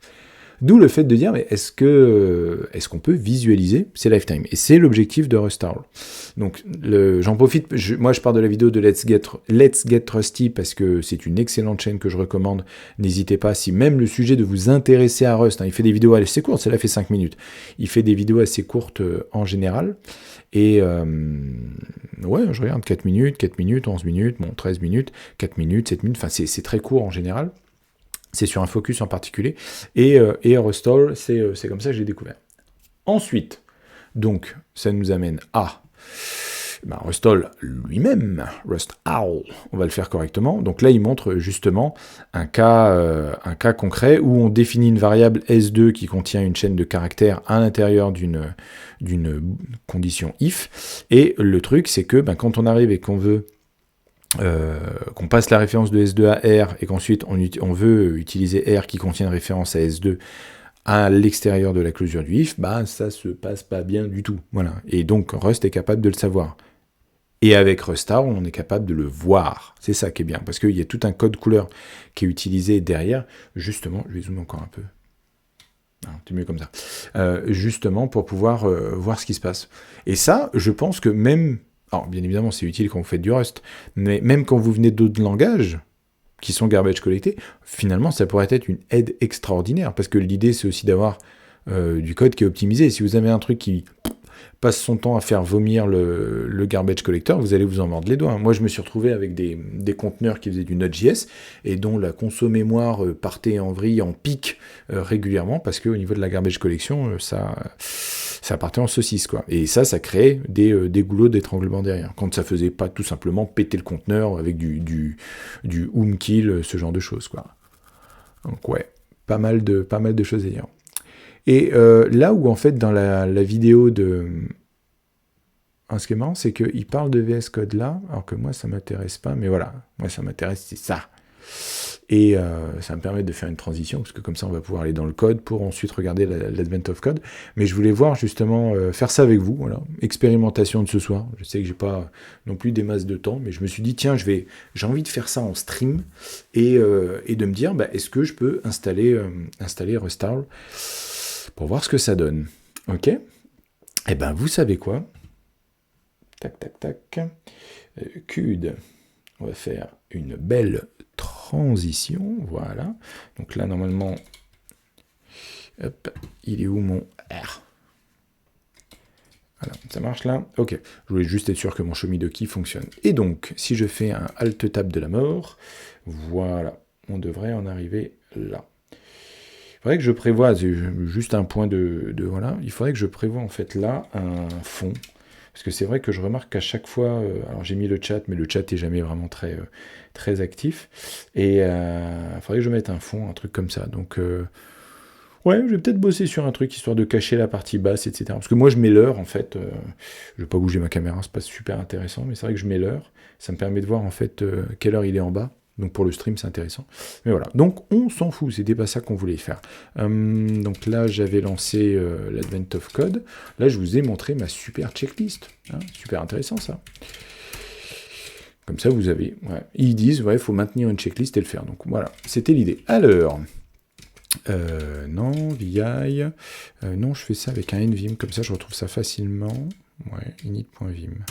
[SPEAKER 1] D'où le fait de dire, mais est-ce qu'on peut visualiser ces lifetimes ? Et c'est l'objectif de Rustowl. Donc, j'en profite, moi je pars de la vidéo de Let's Get Rusty, parce que c'est une excellente chaîne que je recommande. N'hésitez pas, si même le sujet de vous intéresser à Rust, il fait des vidéos assez courtes, celle-là fait 5 minutes. Il fait des vidéos assez courtes en général. Et ouais, je regarde 4 minutes, 11 minutes, 13 minutes, 4 minutes, 7 minutes, enfin c'est très court en général. C'est sur un focus en particulier. Et Rustowl, c'est comme ça que j'ai découvert. Ensuite, donc, ça nous amène à Rustowl lui-même, Rustowl, on va le faire correctement. Donc là, il montre justement un cas concret où on définit une variable S2 qui contient une chaîne de caractères à l'intérieur d'une condition if. Et le truc, c'est que quand on arrive et qu'on veut qu'on passe la référence de S2 à R et qu'ensuite on veut utiliser R qui contient une référence à S2 à l'extérieur de la closure du if, ça se passe pas bien du tout. Voilà. Et donc Rust est capable de le savoir. Et avec Rustowl, on est capable de le voir. C'est ça qui est bien, parce qu'il y a tout un code couleur qui est utilisé derrière. Justement, je vais zoomer encore un peu. C'est mieux comme ça. Justement pour pouvoir voir ce qui se passe. Et ça, je pense que même... Alors, bien évidemment, c'est utile quand vous faites du Rust, mais même quand vous venez d'autres langages, qui sont garbage collectés, finalement, ça pourrait être une aide extraordinaire, parce que l'idée, c'est aussi d'avoir du code qui est optimisé. Si vous avez un truc qui passe son temps à faire vomir le garbage collector, vous allez vous en mordre les doigts. Moi, je me suis retrouvé avec des conteneurs qui faisaient du Node.js, et dont la conso mémoire partait en vrille, en pic régulièrement, parce qu'au niveau de la garbage collection, ça partait en saucisse, quoi. Et ça créait des goulots d'étranglement derrière, quand ça faisait pas tout simplement péter le conteneur avec du kill, ce genre de choses, quoi. Donc ouais, pas mal de choses à dire. Et là où en fait dans la vidéo de... ce qui est marrant, c'est qu'il parle de VS Code là, alors que moi ça m'intéresse pas, mais voilà, moi ça m'intéresse, c'est ça. Et ça me permet de faire une transition, parce que comme ça on va pouvoir aller dans le code pour ensuite regarder l'Advent of Code. Mais je voulais voir justement, faire ça avec vous, voilà, expérimentation de ce soir. Je sais que j'ai pas non plus des masses de temps, mais je me suis dit, tiens, j'ai envie de faire ça en stream, et de me dire, est-ce que je peux installer Rustowl pour voir ce que ça donne. Ok ? Eh ben, vous savez quoi ? Tac, tac, tac. CUD. On va faire une belle transition. Voilà. Donc là, normalement, hop, il est où mon R ? Voilà, ça marche là ? Ok. Je voulais juste être sûr que mon show me key fonctionne. Et donc, si je fais un Alt-Tab de la mort, voilà, on devrait en arriver là. Il faudrait que je prévoie, juste un point voilà, il faudrait que je prévoie en fait là un fond, parce que c'est vrai que je remarque qu'à chaque fois, alors j'ai mis le chat, mais le chat n'est jamais vraiment très actif, et il faudrait que je mette un fond, un truc comme ça, donc ouais, je vais peut-être bosser sur un truc, histoire de cacher la partie basse, etc., parce que moi je mets l'heure en fait, je vais pas bouger ma caméra, c'est pas super intéressant, mais c'est vrai que je mets l'heure, ça me permet de voir en fait quelle heure il est en bas. Donc pour le stream, c'est intéressant. Mais voilà, donc on s'en fout, c'était pas ça qu'on voulait faire. Donc là, j'avais lancé l'Advent of Code. Là, je vous ai montré ma super checklist. Super intéressant, ça. Comme ça, vous avez... Ouais. Ils disent, il faut maintenir une checklist et le faire. Donc voilà, c'était l'idée. Alors, Non, VI. Non, je fais ça avec un nvim, comme ça je retrouve ça facilement. Ouais, init.vim.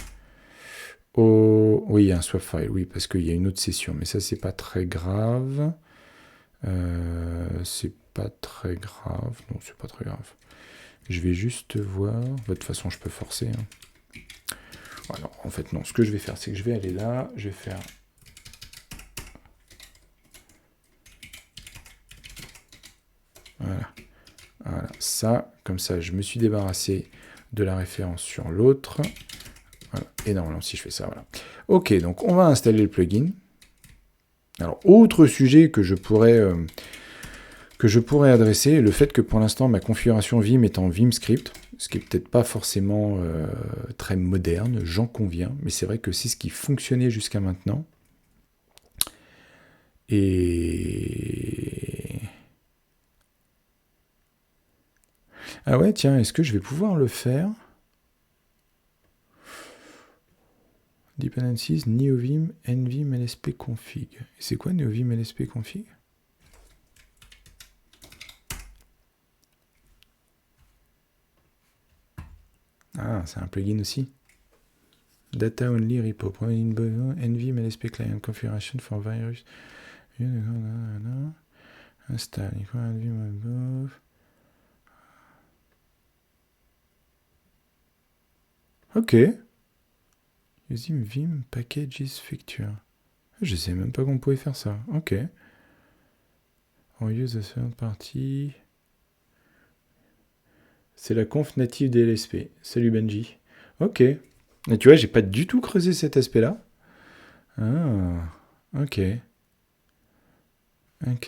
[SPEAKER 1] Oh, oui, un swap file, oui, parce qu'il y a une autre session, mais ça c'est pas très grave. C'est pas très grave. Non, c'est pas très grave. Je vais juste voir. De toute façon, je peux forcer. Hein. Alors, en fait, non. Ce que je vais faire, c'est que je vais aller là. Je vais faire. Voilà. Voilà. Ça, comme ça, je me suis débarrassé de la référence sur l'autre. Voilà. Et normalement, si je fais ça, voilà. Ok, donc on va installer le plugin. Alors, autre sujet que je pourrais adresser, le fait que pour l'instant ma configuration Vim est en Vim Script, ce qui est peut-être pas forcément très moderne, j'en conviens, mais c'est vrai que c'est ce qui fonctionnait jusqu'à maintenant. Et... Ah ouais, tiens, est-ce que je vais pouvoir le faire? Dependencies, neovim, nvim, lsp config. Et c'est quoi neovim, lsp config? Ah, c'est un plugin aussi. Data only repo, nvim, lsp client configuration for virus. Install, nvim above. Ok. Using Vim Packages Feature. Je sais même pas qu'on pouvait faire ça. Ok. On use a third party. C'est la conf native des LSP. Salut Benji. Ok. Et tu vois, j'ai pas du tout creusé cet aspect-là. Ah. Ok.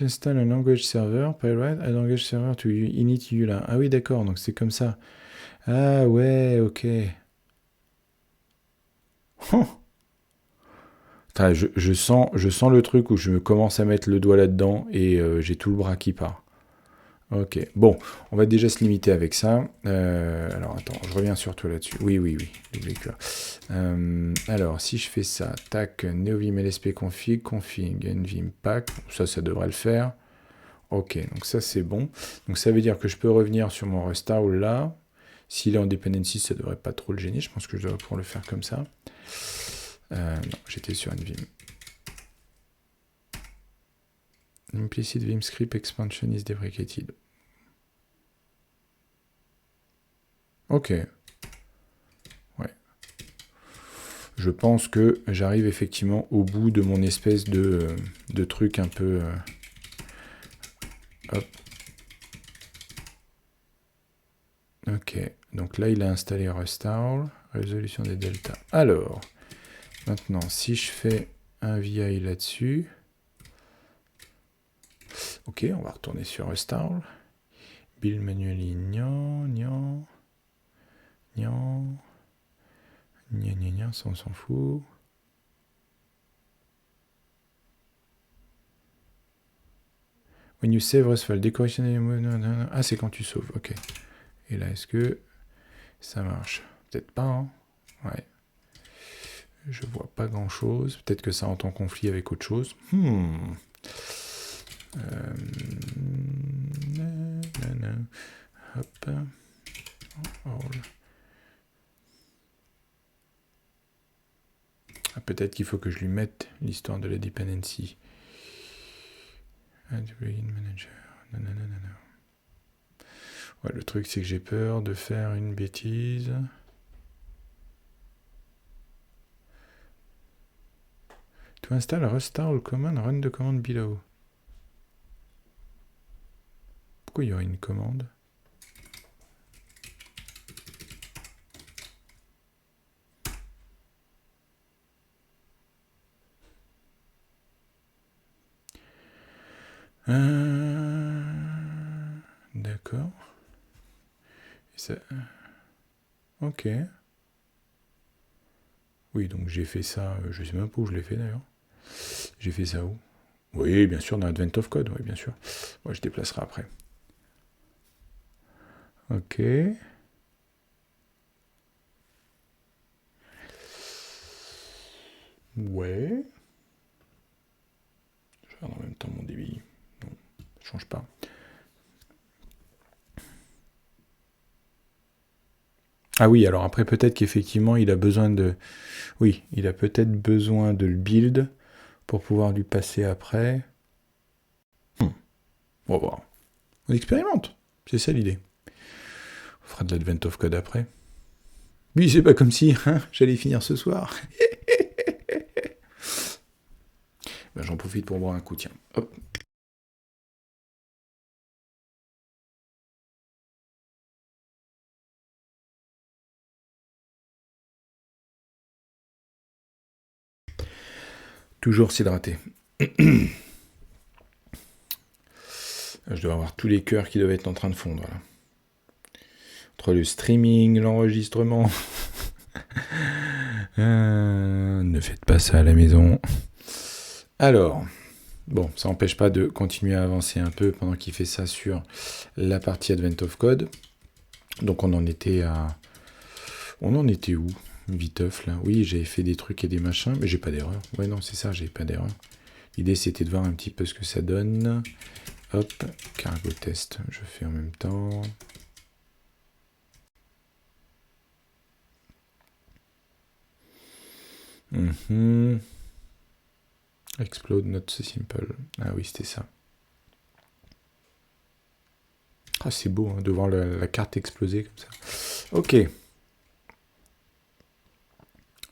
[SPEAKER 1] Install a language server. Pirate a language server to init ULA. Ah oui, d'accord. Donc c'est comme ça. Ah ouais, ok. Je sens le truc où je commence à mettre le doigt là-dedans et j'ai tout le bras qui part. Ok, bon, on va déjà se limiter avec ça. Alors attends, je reviens sur toi là-dessus. Oui, n'oublie que. Alors, si je fais ça, tac, neovim lsp config, nvim pack, ça devrait le faire. Ok, donc ça c'est bon. Donc ça veut dire que je peux revenir sur mon restyle là. S'il est en dependency, ça devrait pas trop le gêner. Je pense que je devrais pouvoir le faire comme ça. Non, j'étais sur nvim. Implicit vim script expansion is deprecated. Ok. Ouais. Je pense que j'arrive effectivement au bout de mon espèce de truc un peu... hop. Ok. Donc là, il a installé Restyle. Résolution des deltas. Alors, maintenant, si je fais un VI là-dessus... Ok, on va retourner sur Restyle. Build manually, gnan, ça on s'en fout. When you save Restfile, decoration... Ah, c'est quand tu sauves, ok. Et là, est-ce que ça marche? Peut-être pas, hein. Ouais. Je vois pas grand-chose. Peut-être que ça entre en conflit avec autre chose. Hop. Ah, peut-être qu'il faut que je lui mette l'histoire de la dependency. Manager. Ouais, le truc, c'est que j'ai peur de faire une bêtise. To install restyle command, run the command below. Pourquoi il y aurait une commande? D'accord. Ok. Oui, donc j'ai fait ça, je sais même pas où je l'ai fait d'ailleurs. J'ai fait ça où? Oui, bien sûr, dans Advent of Code, oui, bien sûr. Moi, je déplacerai après. Ok. Ouais. Je regarde en même temps mon débit. Non, ça change pas. Ah oui, alors après, peut-être qu'effectivement, il a besoin de... Oui, il a peut-être besoin de le build pour pouvoir lui passer après. On va voir. On expérimente. C'est ça l'idée. On fera de l'Advent of Code après. Oui, c'est pas comme si j'allais finir ce soir. Ben, j'en profite pour boire un coup, tiens. Hop. Toujours s'hydrater. Je dois avoir tous les cœurs qui doivent être en train de fondre là. Entre le streaming, l'enregistrement. Ne faites pas ça à la maison. Alors, bon, ça n'empêche pas de continuer à avancer un peu pendant qu'il fait ça sur la partie Advent of Code. Donc on en était à... On en était où? Viteuf là. Oui, j'avais fait des trucs et des machins, mais j'ai pas d'erreur. Ouais, non, c'est ça, j'ai pas d'erreur. L'idée c'était de voir un petit peu ce que ça donne. Hop, cargo test, je fais en même temps. Explode not so simple. Ah oui, c'était ça. Ah, c'est beau hein, de voir la carte exploser comme ça. Ok.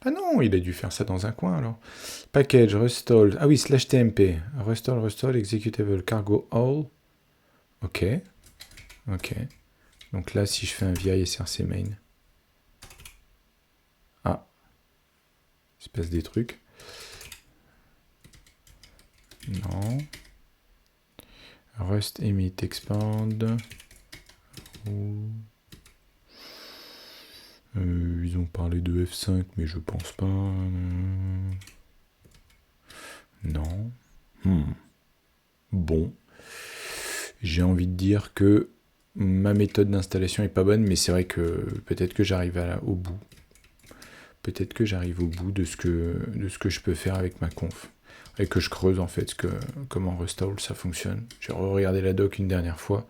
[SPEAKER 1] Ah non, il a dû faire ça dans un coin alors. Package, restall. Ah oui, slash tmp. Restall, executable, cargo all. Ok. Ok. Donc là, si je fais un VI src main. Ah. Il se passe des trucs. Non. Rust emit expand. Ils ont parlé de F5, mais je pense pas. Non. Bon. J'ai envie de dire que ma méthode d'installation est pas bonne, mais c'est vrai que peut-être que j'arrive au bout. Peut-être que j'arrive au bout de ce que je peux faire avec ma conf. Et que je creuse en fait comment Rustall ça fonctionne. J'ai regardé la doc une dernière fois.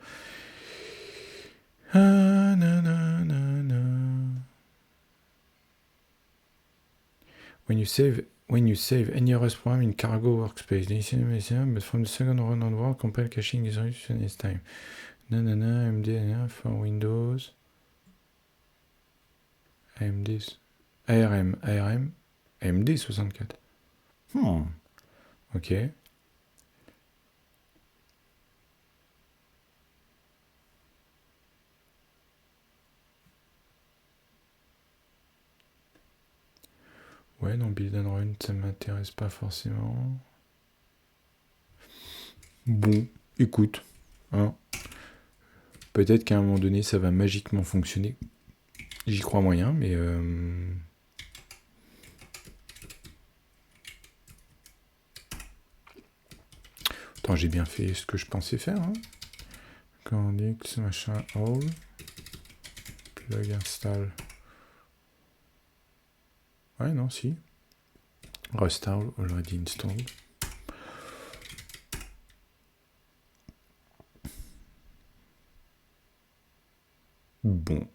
[SPEAKER 1] When you save any Rust program in cargo workspace, but from the second run onward, compile caching is reached next time. AMD for Windows. AMD. AMD 64. Ok. Ouais, non, Build and Run, ça m'intéresse pas forcément. Bon, écoute, hein. Peut-être qu'à un moment donné, ça va magiquement fonctionner. J'y crois moyen, mais... Attends, j'ai bien fait ce que je pensais faire. Hein. Commandix, machin, all. Plug install. Ouais, non, si. Rustall already installed. Bon.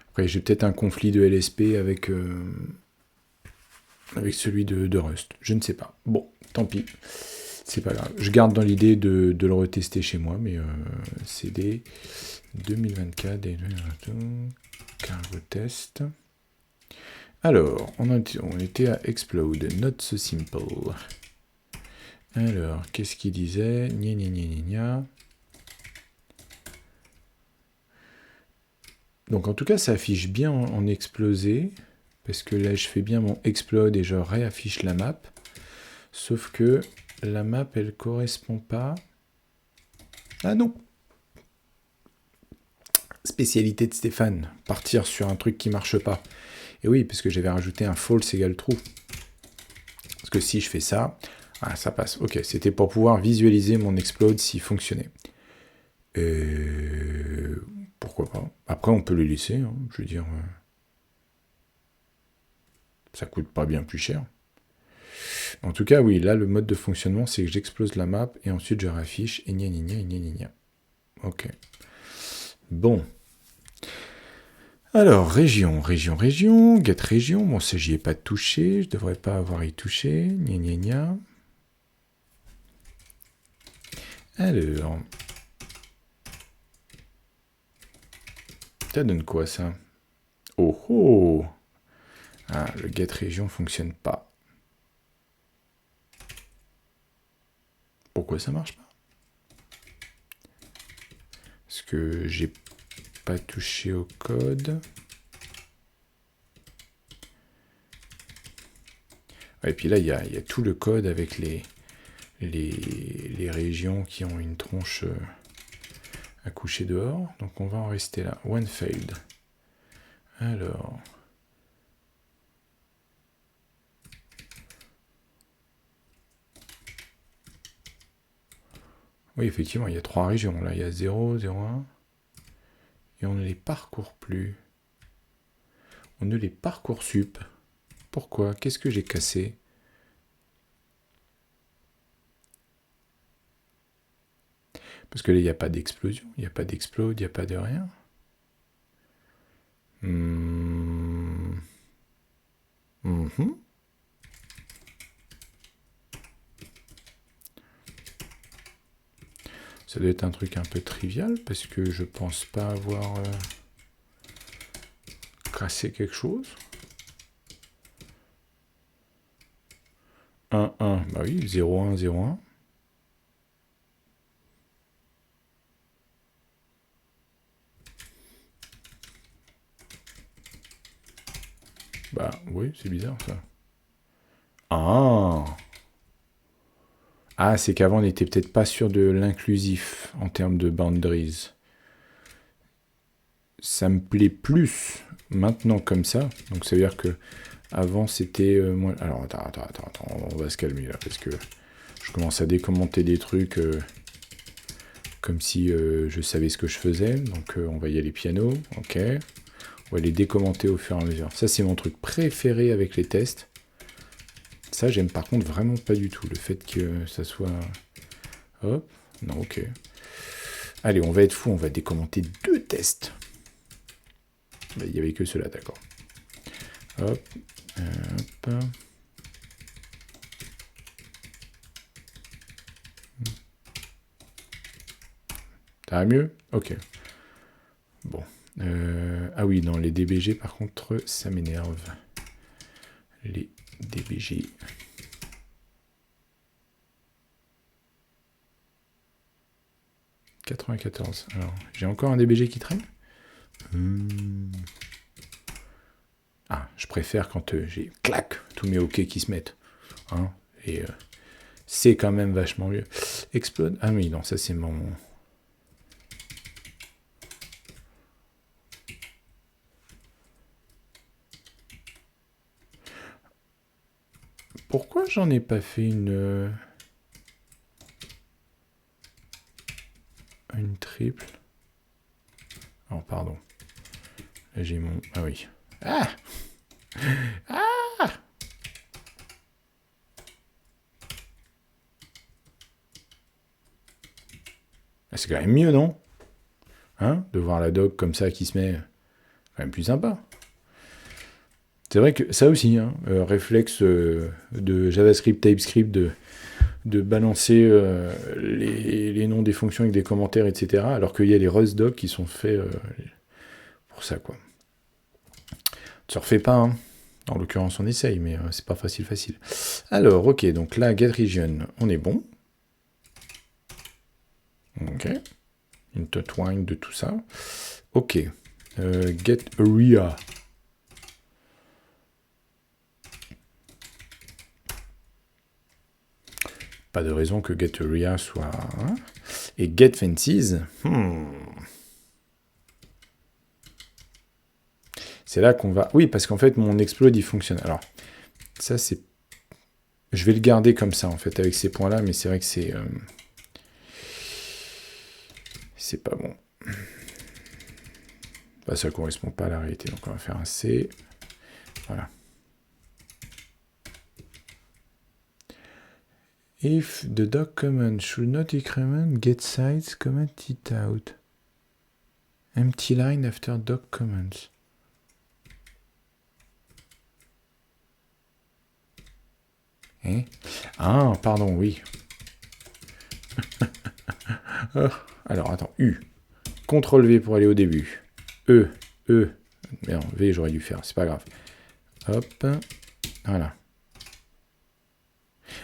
[SPEAKER 1] Après, j'ai peut-être un conflit de LSP avec celui de Rust. Je ne sais pas. Bon, tant pis. C'est pas grave. Je garde dans l'idée de le retester chez moi, mais CD 2024, cargo test. Alors, on était à explode, not so simple. Alors, qu'est-ce qu'il disait? Gna gna gna gna gna. Donc en tout cas, ça affiche bien en explosé, parce que là, je fais bien mon explode et je réaffiche la map. Sauf que la map, elle correspond pas. Ah non! Spécialité de Stéphane, partir sur un truc qui marche pas. Et oui, parce que j'avais rajouté un false égale true. Parce que si je fais ça, ah, ça passe. Ok, c'était pour pouvoir visualiser mon explode s'il fonctionnait. Pourquoi pas. Après, on peut le laisser, hein, je veux dire... ça coûte pas bien plus cher. En tout cas, oui, là, le mode de fonctionnement, c'est que j'explose la map et ensuite je réaffiche et gna gna gna gna gna gna. Ok. Bon. Alors, région, get région. Bon, ça, j'y ai pas touché. Je devrais pas avoir y touché. Gna gna gna. Alors. Ça donne quoi, ça? Oh oh! Ah, le get région fonctionne pas. Pourquoi ça marche pas? Parce que j'ai pas touché au code. Et puis là, il y a tout le code avec les régions qui ont une tronche à coucher dehors. Donc on va en rester là. One failed. Alors. Oui, effectivement, il y a 3 régions. Là, il y a 0, 0, 1. Et on ne les parcourt plus. On ne les parcourt sup. Pourquoi? Qu'est-ce que j'ai cassé? Parce que là, il n'y a pas d'explosion, il n'y a pas d'explode, il n'y a pas de rien. Ça doit être un truc un peu trivial, parce que je pense pas avoir cassé quelque chose. 1, 1, bah oui, 0, 1, 0, 1. Bah oui, c'est bizarre ça. Ah! Ah, c'est qu'avant on n'était peut-être pas sûr de l'inclusif en termes de boundaries. Ça me plaît plus maintenant comme ça. Donc ça veut dire que avant c'était moins... Alors attends, on va se calmer là parce que je commence à décommenter des trucs comme si je savais ce que je faisais. Donc on va y aller piano, ok. On va les décommenter au fur et à mesure. Ça c'est mon truc préféré avec les tests. Ça j'aime par contre vraiment pas du tout. Le fait que ça soit... Hop, non, ok. Allez, on va être fou, on va décommenter 2 tests. Il n'y avait que cela, d'accord. Hop, hop. Ça va mieux? Ok. Bon. Ah oui, non, les DBG, par contre, ça m'énerve. Les DBG. « 94. Alors, j'ai encore un DBG qui traîne? Ah, je préfère quand j'ai clac tous mes OK qui se mettent. Hein, et c'est quand même vachement mieux. Explode. Ah oui, non, ça c'est mon... Pourquoi j'en ai pas fait une triple? Oh, pardon. Là, j'ai mon... Ah oui. Ah! Ah! C'est quand même mieux, non? Hein? De voir la doc comme ça qui se met... quand même plus sympa. C'est vrai que ça aussi, hein, réflexe de JavaScript, TypeScript, de balancer les noms des fonctions avec des commentaires, etc. Alors qu'il y a les Rust docs qui sont faits pour ça, quoi. Ça refait pas, hein. En l'occurrence, on essaye, mais c'est pas facile. Alors, ok, donc là, get region, on est bon. Ok. Intertwine de tout ça. Ok. Get area. Pas de raison que get area soit... Hein. Et get fences. C'est là qu'on va... Oui, parce qu'en fait, mon explode, il fonctionne. Alors, ça, c'est... Je vais le garder comme ça, en fait, avec ces points-là, mais c'est vrai que c'est... C'est pas bon. Bah, ça correspond pas à la réalité, donc on va faire un C. Voilà. If the doc command should not increment get size, comment it out. Empty line after doc commands. Hein? Ah, pardon, oui. Alors, attends, U. CTRL V pour aller au début. E, E. Mais non, V, j'aurais dû faire, c'est pas grave. Hop, voilà.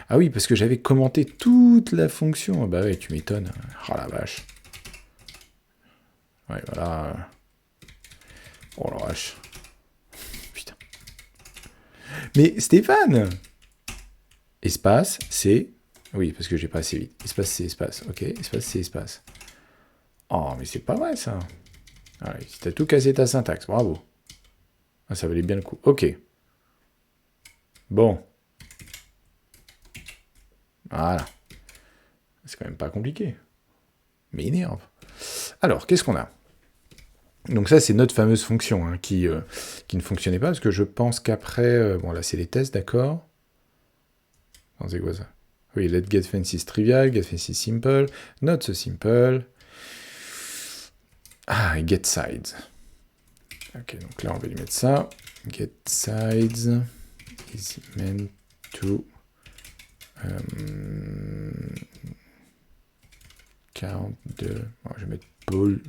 [SPEAKER 1] Ah oui, parce que j'avais commenté toute la fonction. Bah ouais, tu m'étonnes. Oh la vache. Ouais, voilà. Oh la vache. Putain. Mais Stéphane! Espace, c'est... Oui, parce que j'ai pas assez vite. Espace, c'est espace. Ok, espace, c'est espace. Oh, mais c'est pas vrai, ça. Ah ouais, si t'as tout cassé ta syntaxe, bravo. Ah, ça valait bien le coup. Ok. Bon. Voilà. C'est quand même pas compliqué. Mais énerve. Alors, qu'est-ce qu'on a? Donc ça, c'est notre fameuse fonction hein, qui ne fonctionnait pas, parce que je pense qu'après... bon, là, c'est les tests, d'accord. C'est quoi ça? Oui, let get fancy is trivial, get fancy is simple, not so simple. Ah, et get sides. Ok, donc là, on va lui mettre ça. Get sides is meant to count the... Bon, je vais mettre plot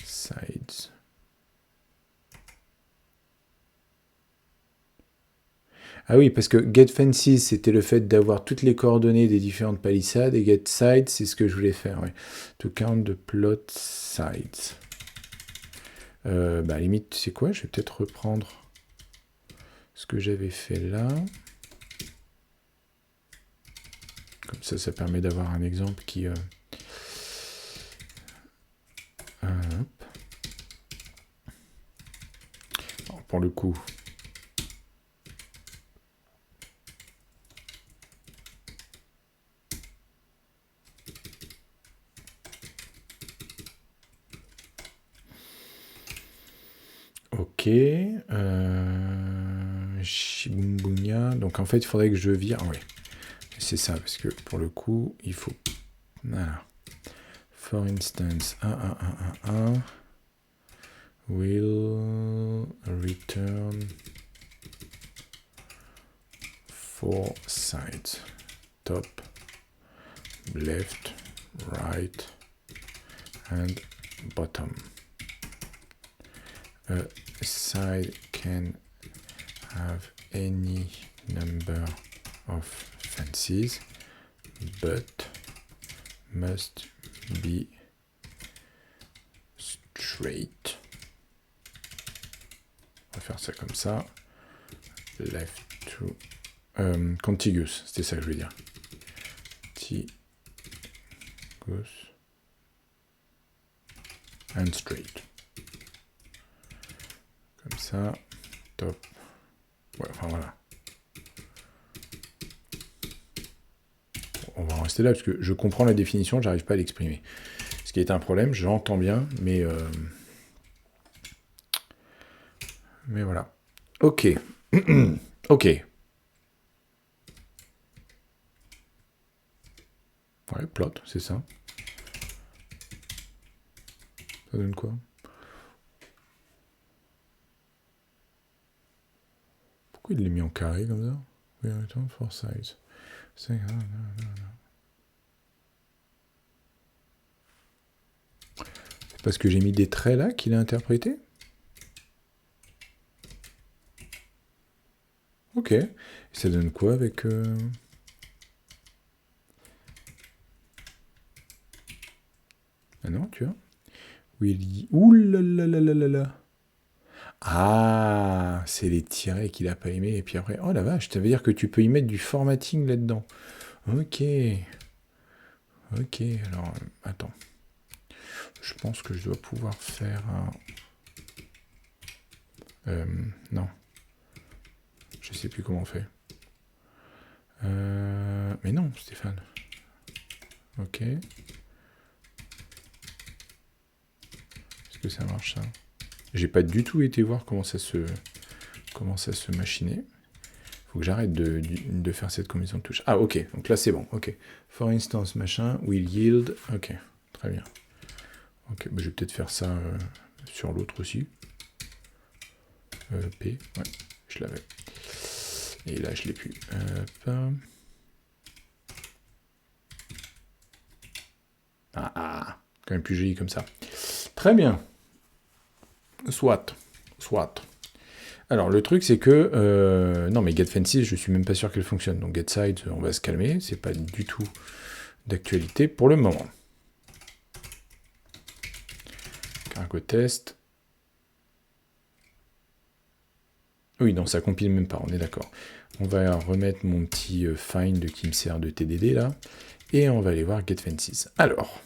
[SPEAKER 1] sides. Ah oui, parce que get fancy, c'était le fait d'avoir toutes les coordonnées des différentes palissades, et get sides, c'est ce que je voulais faire, oui. To count the plot sides. Bah, à la limite, c'est quoi? Je vais peut-être reprendre ce que j'avais fait là. Comme ça permet d'avoir un exemple qui... hop. Alors, pour le coup... Ok. Shibumbunya. Donc en fait, il faudrait que je vire... Ah, oui. C'est ça, parce que pour le coup, il faut... Voilà. For instance, 1 will return 4 sides. Top, left, right, and bottom. A side can have any number of fancies, but must be straight. On va faire ça comme ça. Left to... contiguous, c'était ça que je voulais dire. Contiguous and straight. Comme ça. Top. Ouais, enfin voilà. On va en rester là, parce que je comprends la définition, j'arrive pas à l'exprimer. Ce qui est un problème, j'entends bien, mais voilà. Ok. Ok. Ouais, plot, c'est ça. Ça donne quoi? Pourquoi il l'a mis en carré comme ça? Oui, attends, for size. C'est parce que j'ai mis des traits là qu'il a interprété? Ok. Et ça donne quoi avec... Ah non, tu vois. Willy. Ouh là là là là là là. Ah, c'est les tirets qu'il a pas aimé. Et puis après, oh la vache, ça veut dire que tu peux y mettre du formatting là-dedans. Ok. Ok, alors, attends. Je pense que je dois pouvoir faire un... non. Je sais plus comment on fait. Mais non, Stéphane. Ok. Est-ce que ça marche, ça? J'ai pas du tout été voir comment ça se machinait. Faut que j'arrête de faire cette combinaison de touches. Ah, ok. Donc là, c'est bon. Ok. For instance, machin, will yield. Ok. Très bien. Ok. Bah, je vais peut-être faire ça sur l'autre aussi. P. Ouais. je l'avais. Et là, je l'ai plus. Hop. Quand même plus joli comme ça. Très bien. Soit. Alors, le truc, c'est que... non, mais getFancies, je suis même pas sûr qu'elle fonctionne. Donc, getSides, on va se calmer. C'est pas du tout d'actualité pour le moment. Cargo test. Oui, non, ça compile même pas, on est d'accord. On va remettre mon petit find qui me sert de TDD, là. Et on va aller voir getFancies. Alors,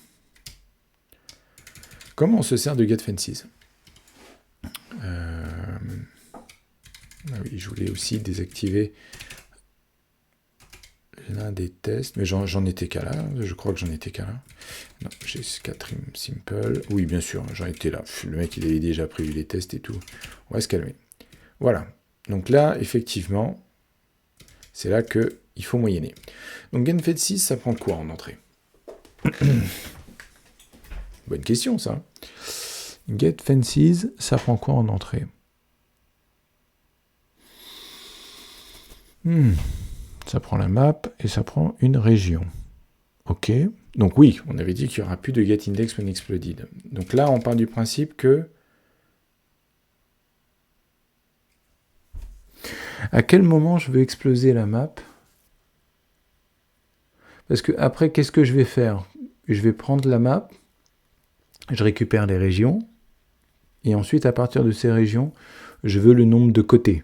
[SPEAKER 1] comment on se sert de getFancies? Ah oui, je voulais aussi désactiver l'un des tests, mais j'en étais qu'à là, je crois que j'en étais qu'à là. Non, j'ai Scatrim Simple. Oui, bien sûr, j'en étais là. Le mec, il avait déjà prévu les tests et tout. On va se calmer. Voilà. Donc là, effectivement, c'est là qu'il faut moyenner. Donc getFancies, ça prend quoi en entrée? Bonne question, ça. getFancies, ça prend quoi en entrée? Ça prend la map et ça prend une région. Ok. Donc oui, on avait dit qu'il n'y aura plus de getIndex when exploded. Donc là, on part du principe que... À quel moment je veux exploser la map? Parce que après, qu'est-ce que je vais faire? Je vais prendre la map, je récupère les régions, et ensuite, à partir de ces régions, je veux le nombre de côtés.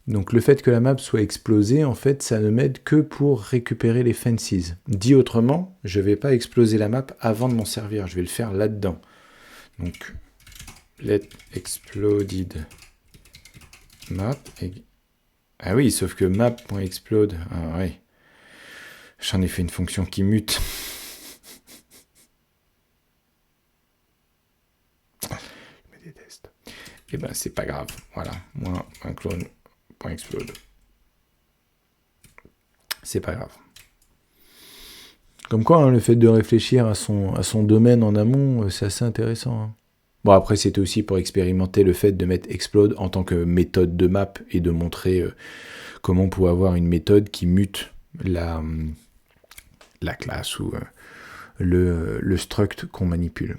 [SPEAKER 1] Donc le fait que la map soit explosée, en fait, ça ne m'aide que pour récupérer les fences. Dit autrement, je ne vais pas exploser la map avant de m'en servir, je vais le faire là-dedans. Donc, let exploded map. Ah oui, sauf que map.explode, ah ouais, j'en ai fait une fonction qui mute. Je me déteste. Et ben c'est pas grave, voilà, moins un clone.explode. C'est pas grave. Comme quoi, hein, le fait de réfléchir à son domaine en amont, c'est assez intéressant. Hein. Bon, après, c'était aussi pour expérimenter le fait de mettre explode en tant que méthode de map et de montrer comment on pouvait avoir une méthode qui mute la classe ou le struct qu'on manipule.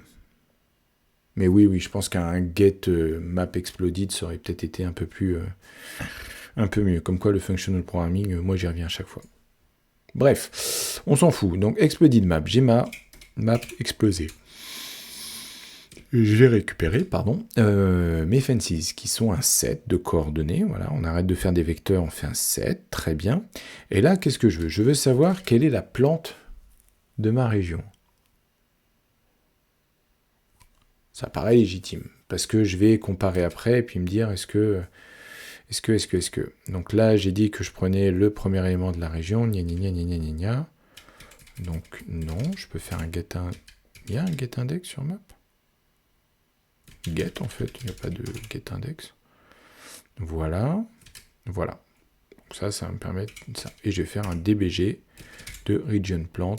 [SPEAKER 1] Mais oui, je pense qu'un get map exploded ça aurait peut-être été un peu mieux. Comme quoi, le functional programming, moi, j'y reviens à chaque fois. Bref, on s'en fout. Donc, exploded map, j'ai ma map explosée. Je vais récupérer, mes fences qui sont un set de coordonnées. Voilà, on arrête de faire des vecteurs, on fait un set, très bien. Et là, qu'est-ce que je veux? Je veux savoir quelle est la plante de ma région. Ça paraît légitime, parce que je vais comparer après et puis me dire est-ce que. Donc là, j'ai dit que je prenais le premier élément de la région, gna. Donc non, je peux faire un get. Il y a un get index sur map? Get en fait, il n'y a pas de get index. Voilà. Donc ça va me permettre ça. Et je vais faire un dbg de region plant,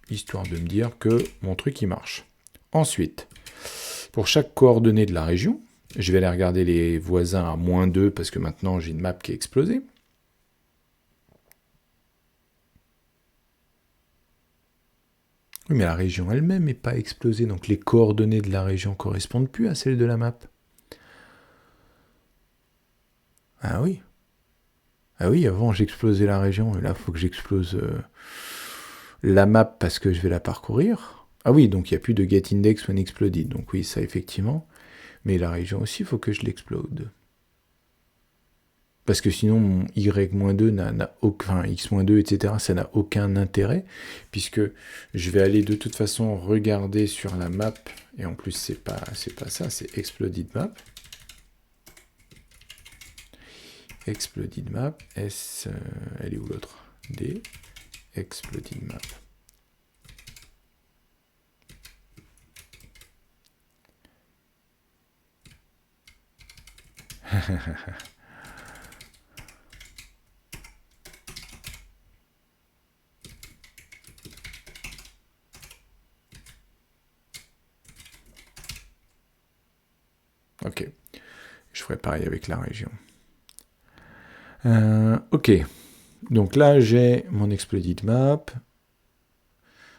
[SPEAKER 1] histoire de me dire que mon truc il marche. Ensuite, pour chaque coordonnée de la région, je vais aller regarder les voisins à -2 parce que maintenant j'ai une map qui est explosée. Oui, mais la région elle-même n'est pas explosée, donc les coordonnées de la région correspondent plus à celles de la map. Ah oui. Ah oui, avant j'explosais la région, et là il faut que j'explose la map parce que je vais la parcourir. Ah oui, donc il n'y a plus de getIndex when exploded, donc oui, ça effectivement. Mais la région aussi, il faut que je l'explode. Parce que sinon, mon y-2 n'a aucun, enfin x-2, etc., ça n'a aucun intérêt, puisque je vais aller de toute façon regarder sur la map, et en plus, c'est pas ça, c'est exploded map. Exploded map, S, elle est où l'autre? D, exploded map. Ok, je ferai pareil avec la région. Ok. Donc là, j'ai mon exploded map.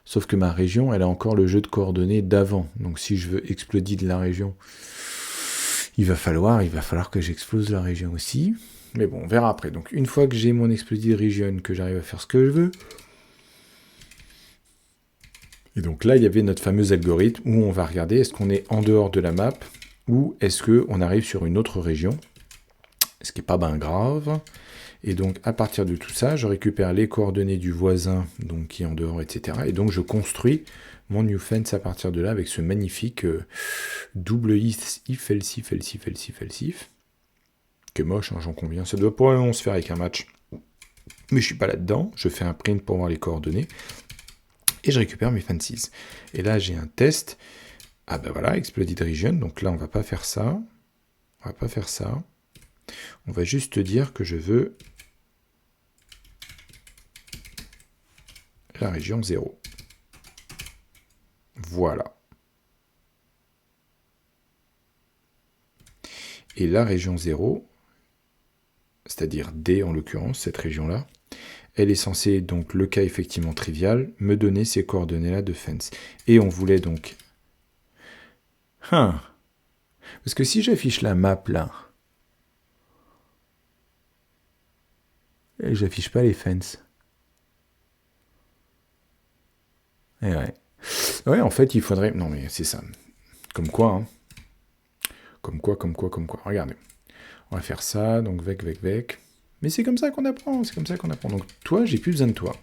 [SPEAKER 1] Sauf que ma région, elle a encore le jeu de coordonnées d'avant. Donc si je veux exploder de la région, il va falloir que j'explose la région aussi. Mais bon, on verra après. Donc une fois que j'ai mon exploded region, que j'arrive à faire ce que je veux. Et donc là, il y avait notre fameux algorithme où on va regarder est-ce qu'on est en dehors de la map ou est-ce qu'on arrive sur une autre région. Ce qui n'est pas bien grave. Et donc, à partir de tout ça, je récupère les coordonnées du voisin, donc qui est en dehors, etc. Et donc, je construis mon new fence à partir de là avec ce magnifique double if, else if, else if, else if, else if. Qui est moche, hein, j'en conviens. Ça doit probablement se faire avec un match. Mais je suis pas là-dedans. Je fais un print pour voir les coordonnées. Et je récupère mes fences. Et là, j'ai un test. Ah ben voilà, exploded region. Donc là, on va pas faire ça. On va pas faire ça. On va juste dire que je veux la région 0. Voilà. Et la région 0, c'est-à-dire D en l'occurrence, cette région-là, elle est censée, donc le cas effectivement trivial, me donner ces coordonnées-là de fence. Et on voulait donc... Parce que si j'affiche la map là, et j'affiche pas les fences. Et ouais. Ouais, en fait, il faudrait... Non mais c'est ça. Comme quoi, hein. Comme quoi. Regardez. On va faire ça, donc vec. Mais c'est comme ça qu'on apprend, Donc toi, j'ai plus besoin de toi.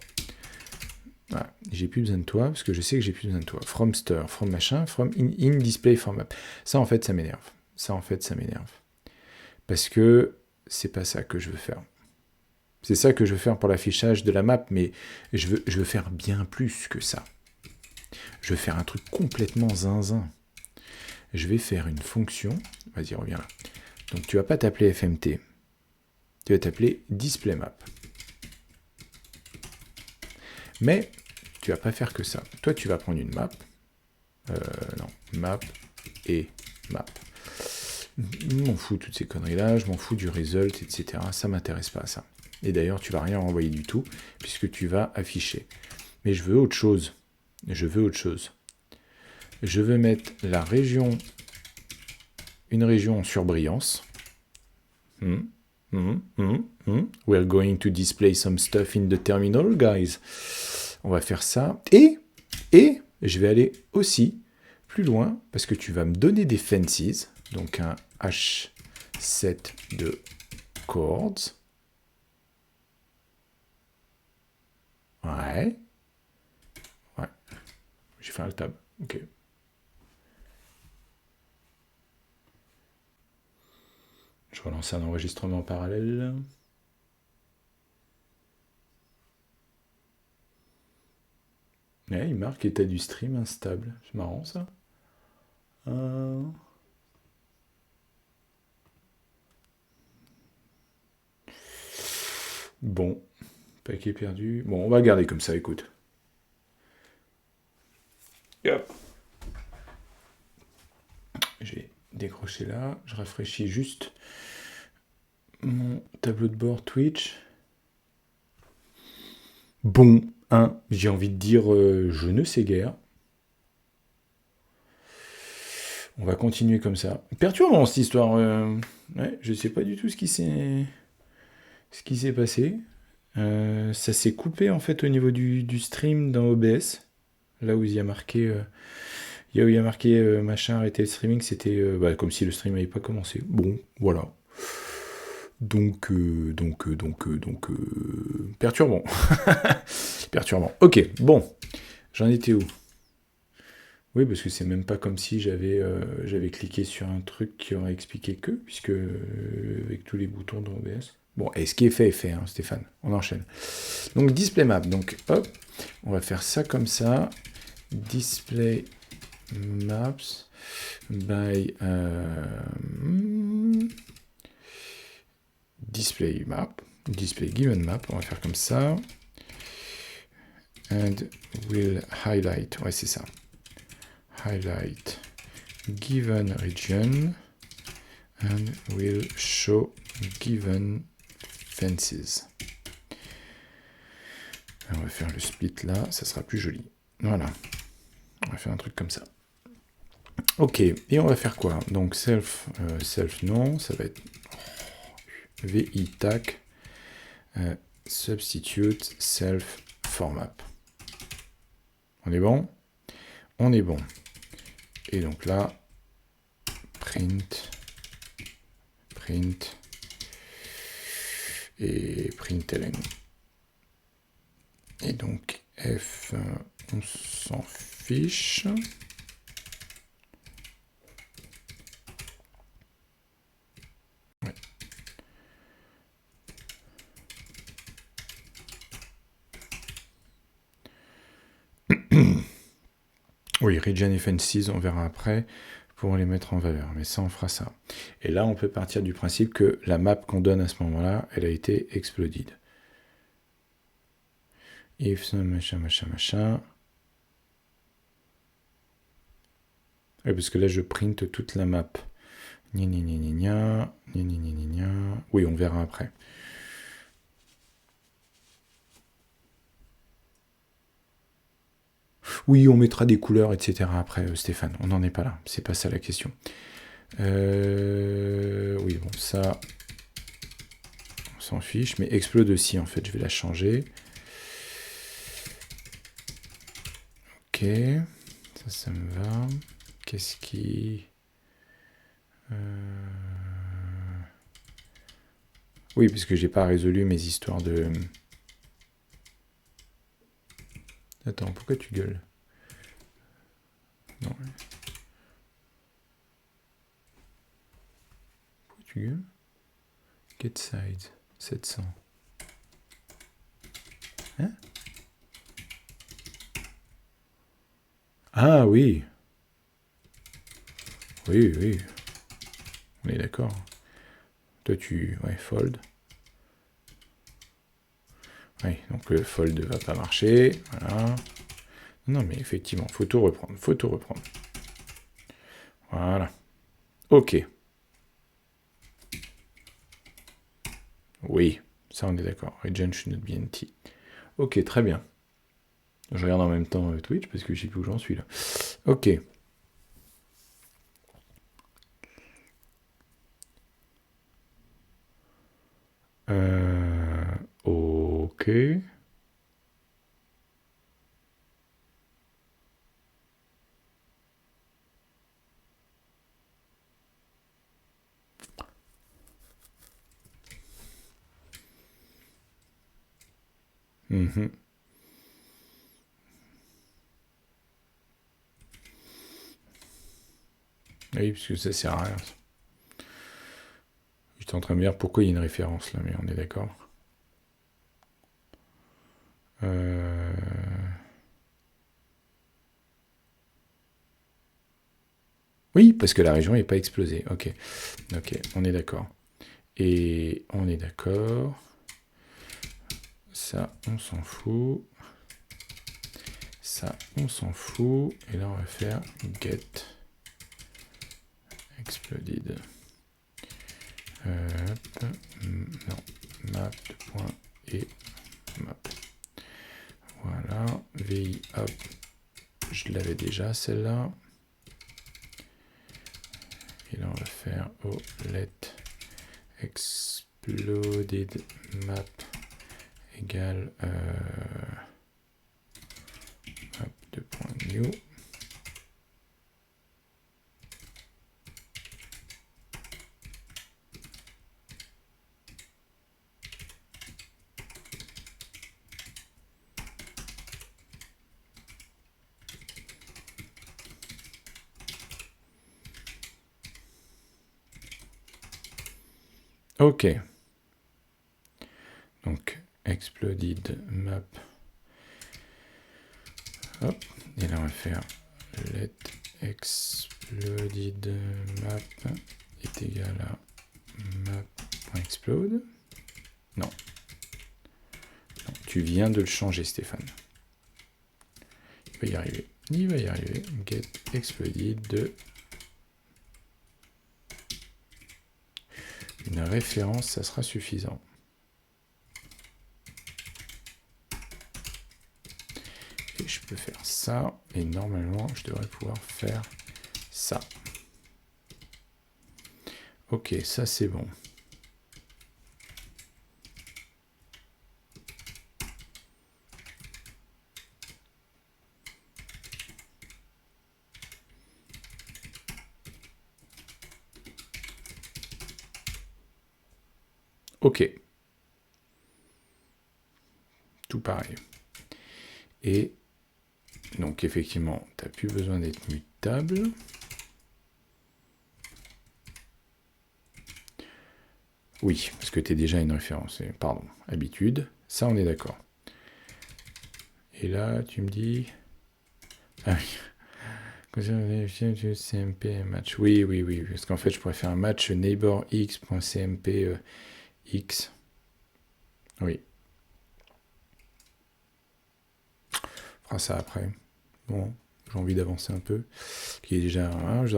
[SPEAKER 1] Voilà. J'ai plus besoin de toi, parce que je sais que j'ai plus besoin de toi. From stir, from machin, from in display from map. Ça, en fait, ça m'énerve. Parce que c'est pas ça que je veux faire. C'est ça que je veux faire pour l'affichage de la map, mais je veux faire bien plus que ça. Je veux faire un truc complètement zinzin. Je vais faire une fonction. Vas-y, reviens là. Donc tu vas pas t'appeler FMT. Tu vas t'appeler DisplayMap. Mais tu vas pas faire que ça. Toi, tu vas prendre une map. Map et map. Je m'en fous de toutes ces conneries-là, je m'en fous du result, etc. Ça m'intéresse pas, ça. Et d'ailleurs, tu vas rien renvoyer du tout, puisque tu vas afficher. Mais je veux autre chose. Je veux mettre la région, une région en surbrillance. We're going to display some stuff in the terminal, guys. On va faire ça. Et je vais aller aussi plus loin, parce que tu vas me donner des fences, donc un H7 de chords. Ouais. J'ai fait un tab. Ok. Je relance un enregistrement parallèle. Ouais, il marque état du stream instable. C'est marrant ça. Bon, paquet perdu. Bon, on va garder comme ça, écoute. Yep. J'ai décroché là. Je rafraîchis juste mon tableau de bord Twitch. Bon, j'ai envie de dire je ne sais guère. On va continuer comme ça. Perturbant cette histoire. Ouais, je sais pas du tout ce qui s'est passé. Ça s'est coupé en fait au niveau du stream dans OBS. Là où il y a marqué, machin arrêter le streaming, c'était comme si le stream n'avait pas commencé. Bon, voilà. Donc, perturbant. Perturbant. Ok, bon. J'en étais où? Oui, parce que c'est même pas comme si j'avais cliqué sur un truc qui aurait expliqué que, puisque avec tous les boutons dans OBS. Bon, et ce qui est fait, hein, Stéphane. On enchaîne. Donc, display map. Donc, hop, on va faire ça comme ça. Display maps by display map, display given map. On va faire comme ça. And we'll highlight. Ouais, c'est ça. Highlight given region and will show given fences. On va faire le split là, ça sera plus joli. Voilà. On va faire un truc comme ça. Ok, et on va faire quoi? Donc self non, ça va être vi tac substitute self formap. On est bon? On est bon. Et donc là, print et println. Et donc f, on s'en fiche. Ouais. Oui, region et fences, on verra après pour les mettre en valeur, mais ça on fera ça. Et là on peut partir du principe que la map qu'on donne à ce moment-là, elle a été exploded. If machin. Oui, parce que là je print toute la map. Oui, on verra après. Oui, on mettra des couleurs, etc. après, Stéphane. On n'en est pas là. C'est pas ça la question. Oui, bon, ça, on s'en fiche. Mais explode aussi, en fait, je vais la changer. Ok, ça me va. Qu'est-ce qui... Oui, parce que j'ai pas résolu mes histoires de... Attends, pourquoi tu gueules? Non. Pourquoi tu gueules? Get size, 700. Hein? Ah oui. Oui. On est d'accord. Toi, ouais, fold. Oui, donc le fold ne va pas marcher. Voilà. Non, mais effectivement, faut tout reprendre. Voilà. Ok. Oui, ça on est d'accord. Region should not be empty. Ok, très bien. Je regarde en même temps Twitch parce que je sais plus où j'en suis là. Ok. Ok. Oui, parce que ça sert à rien. J'étais en train de me dire pourquoi il y a une référence là, mais on est d'accord. Oui, parce que la région n'est pas explosée. Ok, on est d'accord. Et on est d'accord. Ça, on s'en fout. Ça, on s'en fout. Et là, on va faire get exploded. Non, map.et map. Voilà. VI, hop. Je l'avais déjà, celle-là. Et là, on va faire let exploded map égale map2.new. Ok. Donc, exploded map. Hop. Et là, on va faire let exploded map est égal à map.explode. Non. Tu viens de le changer, Stéphane. Il va y arriver. Get exploded de une référence, ça sera suffisant. peux faire ça, et normalement, je devrais pouvoir faire ça. Ok, ça c'est bon. Ok. Tout pareil. Et donc effectivement, tu n'as plus besoin d'être mutable. Oui, parce que tu es déjà une référence. Pardon, habitude. Ça, on est d'accord. Et là, tu me dis... Ah oui. CMP match. Oui, oui, oui. Parce qu'en fait, je pourrais faire un match neighborx.cmp x. Oui. On fera ça après. Bon, j'ai envie d'avancer un peu. Qui est déjà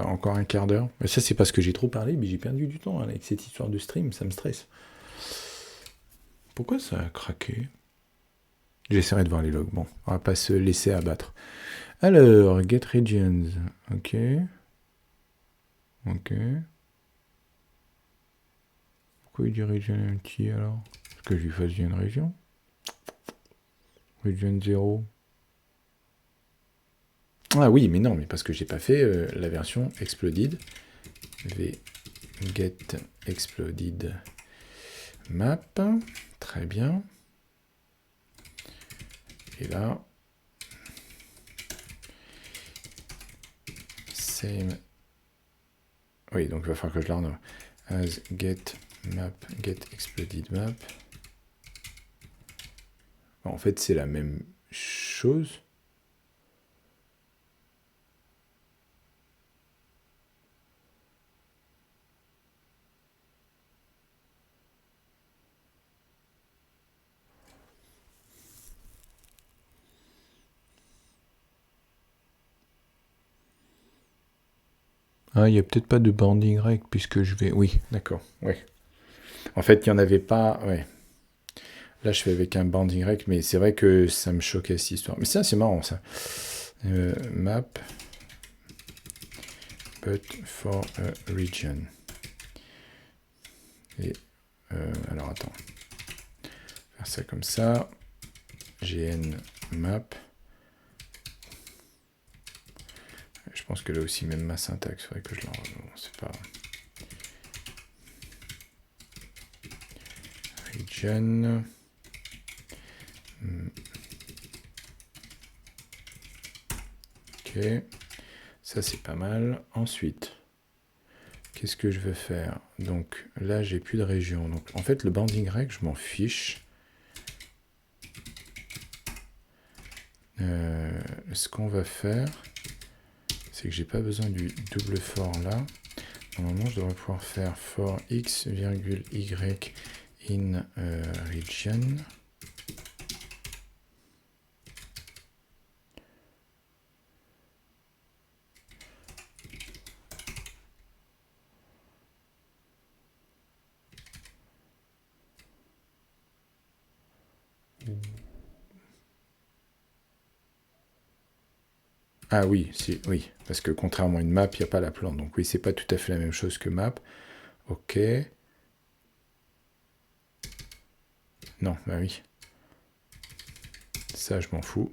[SPEAKER 1] encore un quart d'heure. Mais ça, c'est parce que j'ai trop parlé, mais j'ai perdu du temps avec cette histoire de stream. Ça me stresse. Pourquoi ça a craqué? J'essaierai de voir les logs. Bon, on va pas se laisser abattre. Alors, get regions. Ok. Ok. Pourquoi il dit region empty alors? Est-ce que je lui fasse une région? Region 0. Ah oui, mais non, mais parce que j'ai pas fait la version exploded. V get exploded map. Très bien. Et là, same. Oui, donc il va falloir que je la renomme. As get map, get exploded map. Bon, en fait, c'est la même chose. Ah, il n'y a peut-être pas de banding rec puisque je vais... Oui, d'accord, ouais. En fait, il n'y en avait pas... Ouais. Là, je fais avec un banding rec, mais c'est vrai que ça me choquait cette histoire. Mais ça, c'est marrant, ça. Map, but for a region. Et... alors, attends. Faire ça comme ça. GN map. Je pense que là aussi, même ma syntaxe, il faudrait que je l'en... Bon, c'est pas... Region... Ok, ça c'est pas mal. Ensuite, qu'est-ce que je veux faire? Donc là, j'ai plus de région. Donc en fait, le banding rec, je m'en fiche. Ce qu'on va faire, c'est que j'ai pas besoin du double for là. Normalement, je devrais pouvoir faire for x, y in region. Ah oui, oui, parce que contrairement à une map, il n'y a pas la plante. Donc oui, c'est pas tout à fait la même chose que map. Ok. Non, bah oui. Ça, je m'en fous.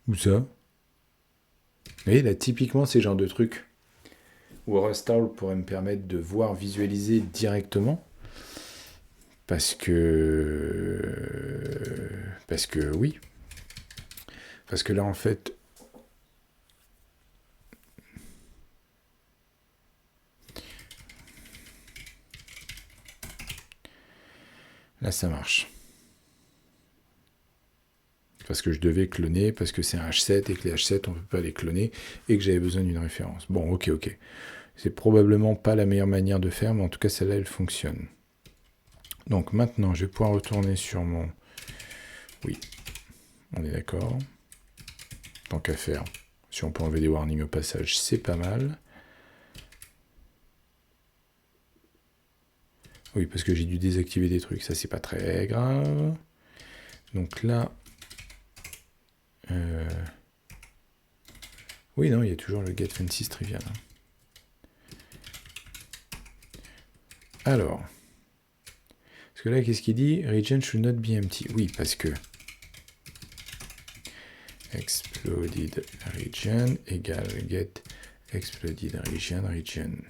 [SPEAKER 1] Où ça? Et là, typiquement, c'est le genre de truc où Rustawl pourrait me permettre de voir, visualiser directement. Parce que oui. Parce que là, en fait... Là, ça marche. Parce que je devais cloner, parce que c'est un H7 et que les H7, on ne peut pas les cloner, et que j'avais besoin d'une référence. Bon, ok. C'est probablement pas la meilleure manière de faire, mais en tout cas, celle-là, elle fonctionne. Donc maintenant, je vais pouvoir retourner sur mon... Oui, on est d'accord. Tant qu'à faire. Si on peut enlever des warnings au passage, c'est pas mal. Oui, parce que j'ai dû désactiver des trucs. Ça, c'est pas très grave. Donc là... Oui, non, il y a toujours le get fancies trivial. Alors... Parce que là, qu'est-ce qu'il dit? Region should not be empty. Oui, parce que... Exploded region égale get exploded region.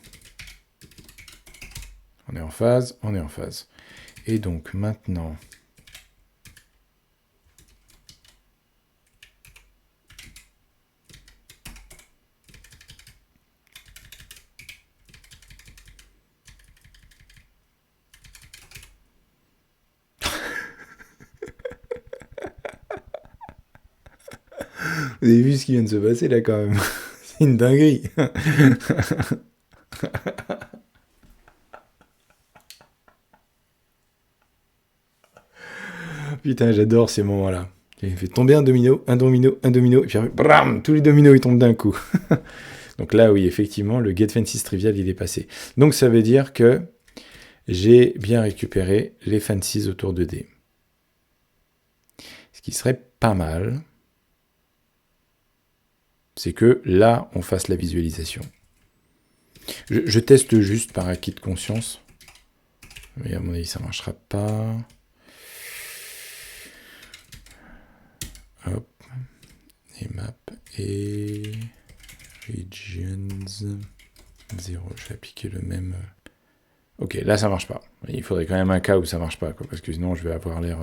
[SPEAKER 1] On est en phase, on est en phase. Et donc maintenant... Vous avez vu ce qui vient de se passer là quand même? C'est une dinguerie. Putain, j'adore ces moments-là. J'ai fait tomber un domino, et puis bram, tous les dominos ils tombent d'un coup. Donc là, oui, effectivement, le get fancies trivial il est passé. Donc ça veut dire que j'ai bien récupéré les fancies autour de D. Ce qui serait pas mal, c'est que là, on fasse la visualisation. Je teste juste par acquis de conscience. Mais à mon avis, ça ne marchera pas. Hop. Et map et regions 0. Je vais appliquer le même. Ok, là, ça marche pas. Il faudrait quand même un cas où ça marche pas, quoi, parce que sinon, je vais avoir l'air...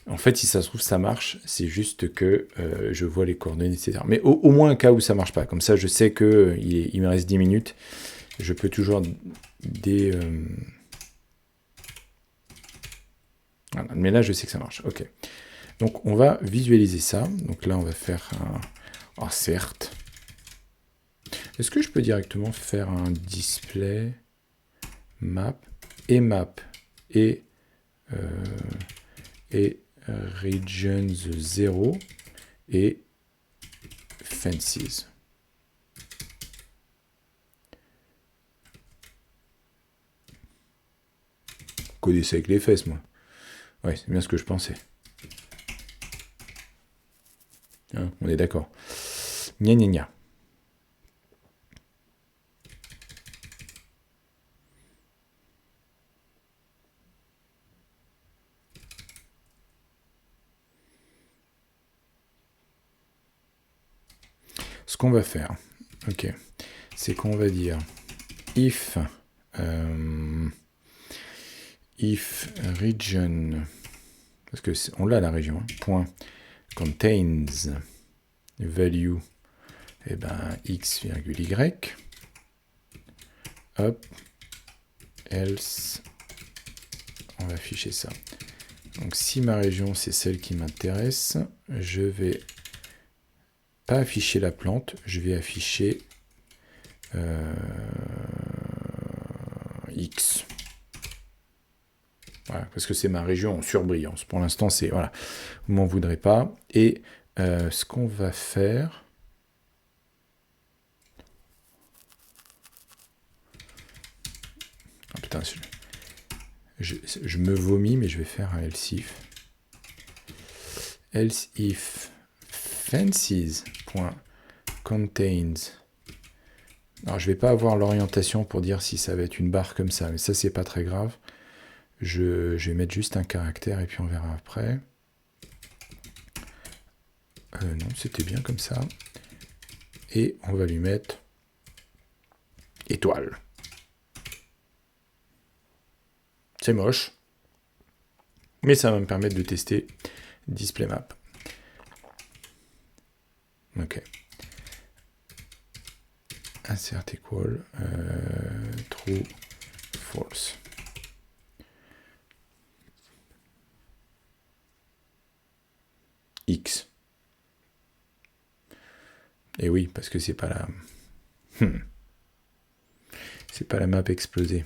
[SPEAKER 1] En fait, si ça se trouve, ça marche. C'est juste que je vois les coordonnées, etc. Mais au moins un cas où ça marche pas. Comme ça, je sais que il me reste 10 minutes. Je peux toujours Voilà. Mais là, je sais que ça marche. Ok. Donc, on va visualiser ça. Donc là, on va faire un... Oh, certes. Est-ce que je peux directement faire un display map et regions 0 et fancies. Coder ça avec les fesses, moi. Ouais, c'est bien ce que je pensais. Hein, on est d'accord. Gna gna gna. Ce qu'on va faire, ok, c'est qu'on va dire if region, parce que on l'a la région, hein, point contains value, et ben x virgule y, hop, else, on va afficher ça. Donc si ma région c'est celle qui m'intéresse, je vais pas afficher la plante, je vais afficher X. Voilà, parce que c'est ma région en surbrillance. Pour l'instant, c'est... Voilà, vous m'en voudrez pas. Et ce qu'on va faire... Oh, putain, je me vomis, mais je vais faire un else if. Else if fancies.contains. Alors, je vais pas avoir l'orientation pour dire si ça va être une barre comme ça, mais ça, c'est pas très grave. Je vais mettre juste un caractère et puis on verra après. Non, c'était bien comme ça. Et on va lui mettre étoile. C'est moche, mais ça va me permettre de tester display map. Ok. Insert equal true false. X. Et oui, parce que c'est pas la... C'est pas la map explosée.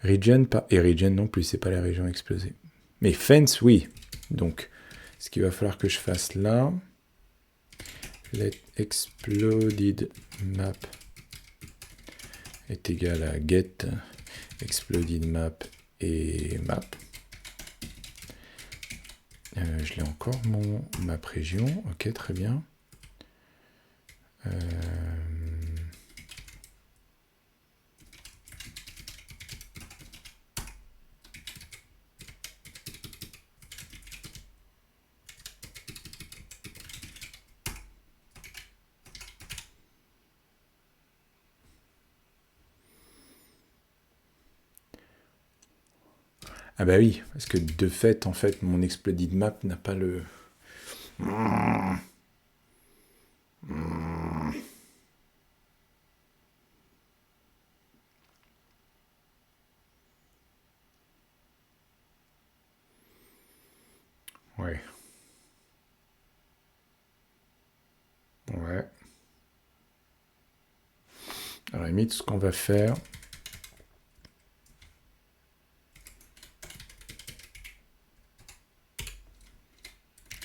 [SPEAKER 1] Region, pas... Et region non plus, c'est pas la région explosée. Mais fence, oui. Donc, ce qu'il va falloir que je fasse là... Let exploded map est égal à get exploded map et map. Je l'ai encore, mon map région. Ok, très bien. Ah bah oui, parce que de fait, en fait, mon exploded map n'a pas le... Ouais. Ouais. À la limite, ce qu'on va faire...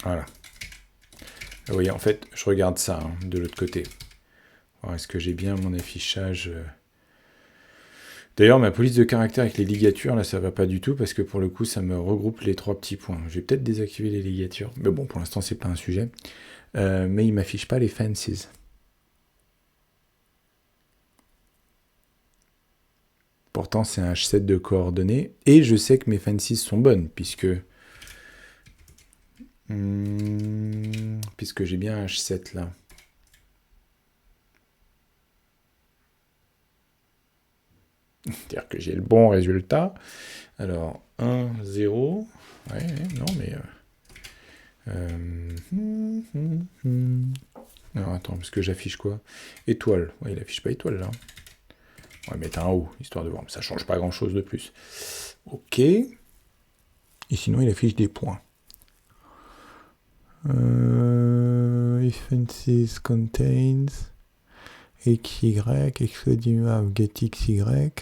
[SPEAKER 1] Voilà. Vous voyez, en fait, je regarde ça hein, de l'autre côté. Alors, est-ce que j'ai bien mon affichage D'ailleurs, ma police de caractère avec les ligatures, là, ça va pas du tout, parce que pour le coup, ça me regroupe les 3 petits points. Je vais peut-être désactiver les ligatures, mais bon, pour l'instant, c'est pas un sujet. Mais il m'affiche pas les fences. Pourtant, c'est un H7 de coordonnées, et je sais que mes fences sont bonnes, puisque j'ai bien un H7 là. C'est-à-dire que j'ai le bon résultat. Alors, 1, 0. Ouais, non, mais... Alors, attends, parce que j'affiche quoi? Étoile. Ouais, il affiche pas étoile, là. On va mettre un haut, histoire de voir. Mais ça change pas grand-chose de plus. Ok. Et sinon, il affiche des points. If fences contains XY, excluding of get XY.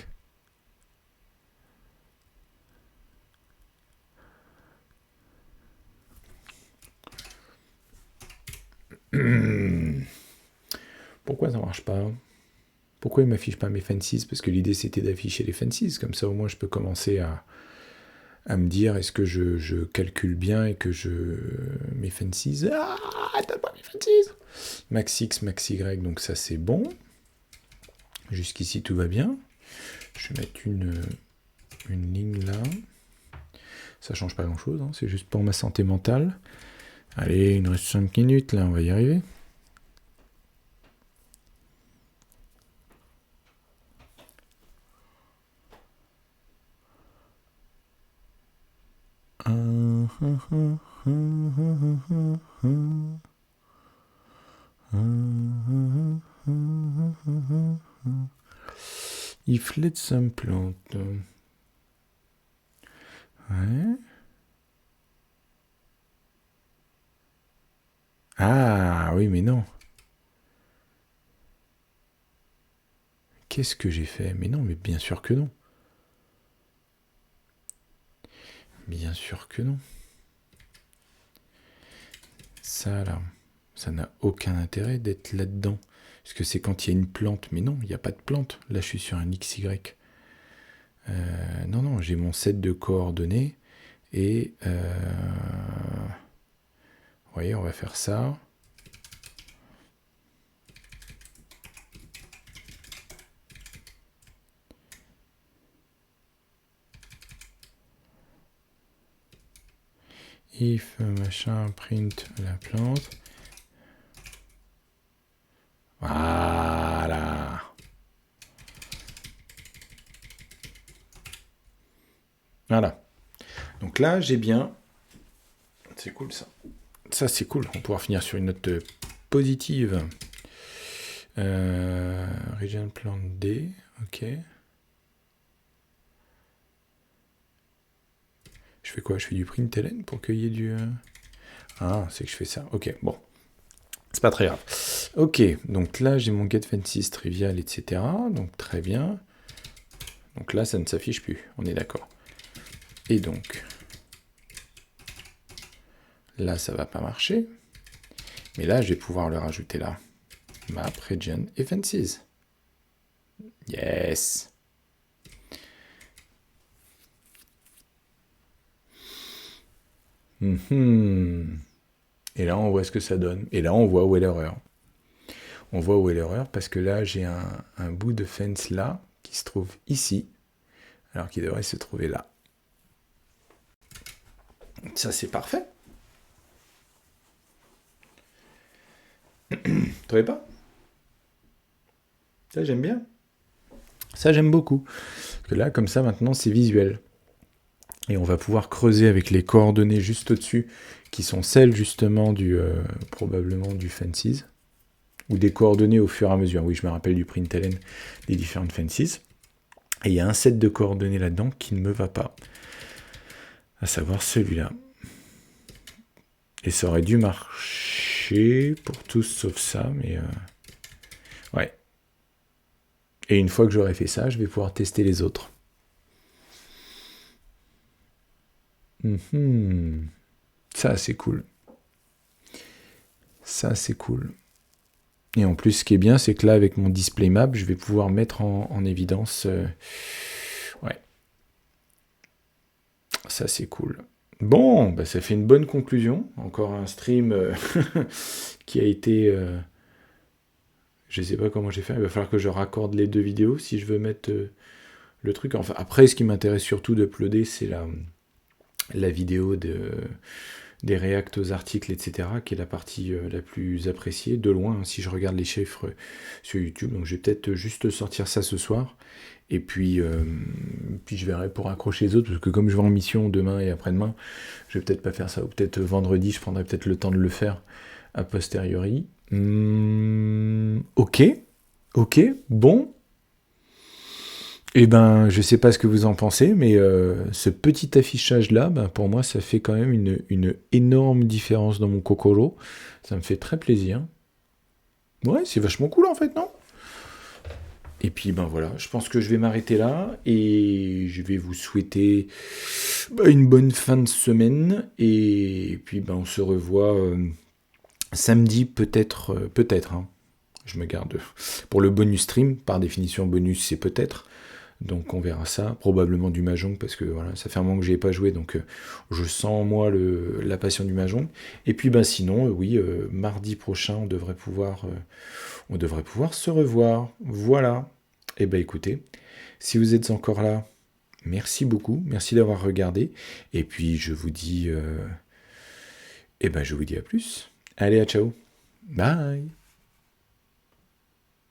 [SPEAKER 1] Pourquoi ça marche pas? Pourquoi il m'affiche pas mes fences? Parce que l'idée c'était d'afficher les fences, comme ça au moins je peux commencer à me dire est-ce que je calcule bien et que mes fences... Ah, t'as pas mes fences! Max X, max Y, donc ça c'est bon. Jusqu'ici tout va bien. Je vais mettre une ligne là. Ça change pas grand chose, hein, c'est juste pour ma santé mentale. Allez, il nous reste 5 minutes là, on va y arriver. If let's implant. Ouais. Ah oui, mais non. Qu'est-ce que j'ai fait? Mais non, mais bien sûr que non. Bien sûr que non. Ça là, ça n'a aucun intérêt d'être là-dedans. Parce que c'est quand il y a une plante. Mais non, il n'y a pas de plante. Là, je suis sur un XY. Non, j'ai mon set de coordonnées. Et... vous voyez, on va faire ça. If machin print la plante. Voilà. Voilà. Donc là, j'ai bien... C'est cool ça. Ça, c'est cool. On va pouvoir finir sur une note positive. Region plant D. Ok. Je fais quoi? Je fais du println pour qu'il y ait du... Ah, c'est que je fais ça. Ok, bon. C'est pas très grave. Ok, donc là, j'ai mon getFences trivial, etc. Donc, très bien. Donc là, ça ne s'affiche plus. On est d'accord. Et donc... Là, ça va pas marcher. Mais là, je vais pouvoir le rajouter là. Map, region et fences. Yes. Mhm. Et là, on voit ce que ça donne. Et là, on voit où est l'erreur. On voit où est l'erreur parce que là, j'ai un bout de fence là qui se trouve ici, alors qu'il devrait se trouver là. Ça, c'est parfait. Vous trouvez pas? Ça, j'aime bien. Ça, j'aime beaucoup. Parce que là, comme ça, maintenant, c'est visuel. Et on va pouvoir creuser avec les coordonnées juste au-dessus, qui sont celles justement probablement du fences, ou des coordonnées au fur et à mesure. Oui, je me rappelle du println des différentes fences. Et il y a un set de coordonnées là-dedans qui ne me va pas. À savoir celui-là. Et ça aurait dû marcher pour tous sauf ça, mais ouais. Et une fois que j'aurai fait ça, je vais pouvoir tester les autres. Ça, c'est cool. Ça, c'est cool. Et en plus, ce qui est bien, c'est que là, avec mon display map, je vais pouvoir mettre en évidence... ouais. Ça, c'est cool. Bon, bah, ça fait une bonne conclusion. Encore un stream qui a été... je sais pas comment j'ai fait. Il va falloir que je raccorde les deux vidéos si je veux mettre le truc. Enfin, après, ce qui m'intéresse surtout d'uploader, c'est la vidéo des réacts aux articles, etc., qui est la partie la plus appréciée, de loin, hein, si je regarde les chiffres sur YouTube. Donc je vais peut-être juste sortir ça ce soir. Et puis je verrai pour accrocher les autres, parce que comme je vais en mission demain et après-demain, je vais peut-être pas faire ça. Ou peut-être vendredi, je prendrai peut-être le temps de le faire a posteriori. Ok, bon. Eh ben, je sais pas ce que vous en pensez, mais ce petit affichage-là, ben, pour moi, ça fait quand même une énorme différence dans mon Kokoro. Ça me fait très plaisir. Ouais, c'est vachement cool en fait, non? Et puis ben voilà, je pense que je vais m'arrêter là et je vais vous souhaiter une bonne fin de semaine. Et puis ben on se revoit samedi peut-être, peut-être. Hein. Je me garde pour le bonus stream. Par définition, bonus c'est peut-être. Donc on verra ça, probablement du Mahjong, parce que voilà, ça fait un moment que j'y ai pas joué, donc je sens en moi la passion du Mahjong. Et puis ben sinon, oui, mardi prochain, on devrait pouvoir se revoir. Voilà. Et ben écoutez, si vous êtes encore là, merci beaucoup, merci d'avoir regardé. Et puis je vous dis, je vous dis à plus. Allez, à ciao. Bye.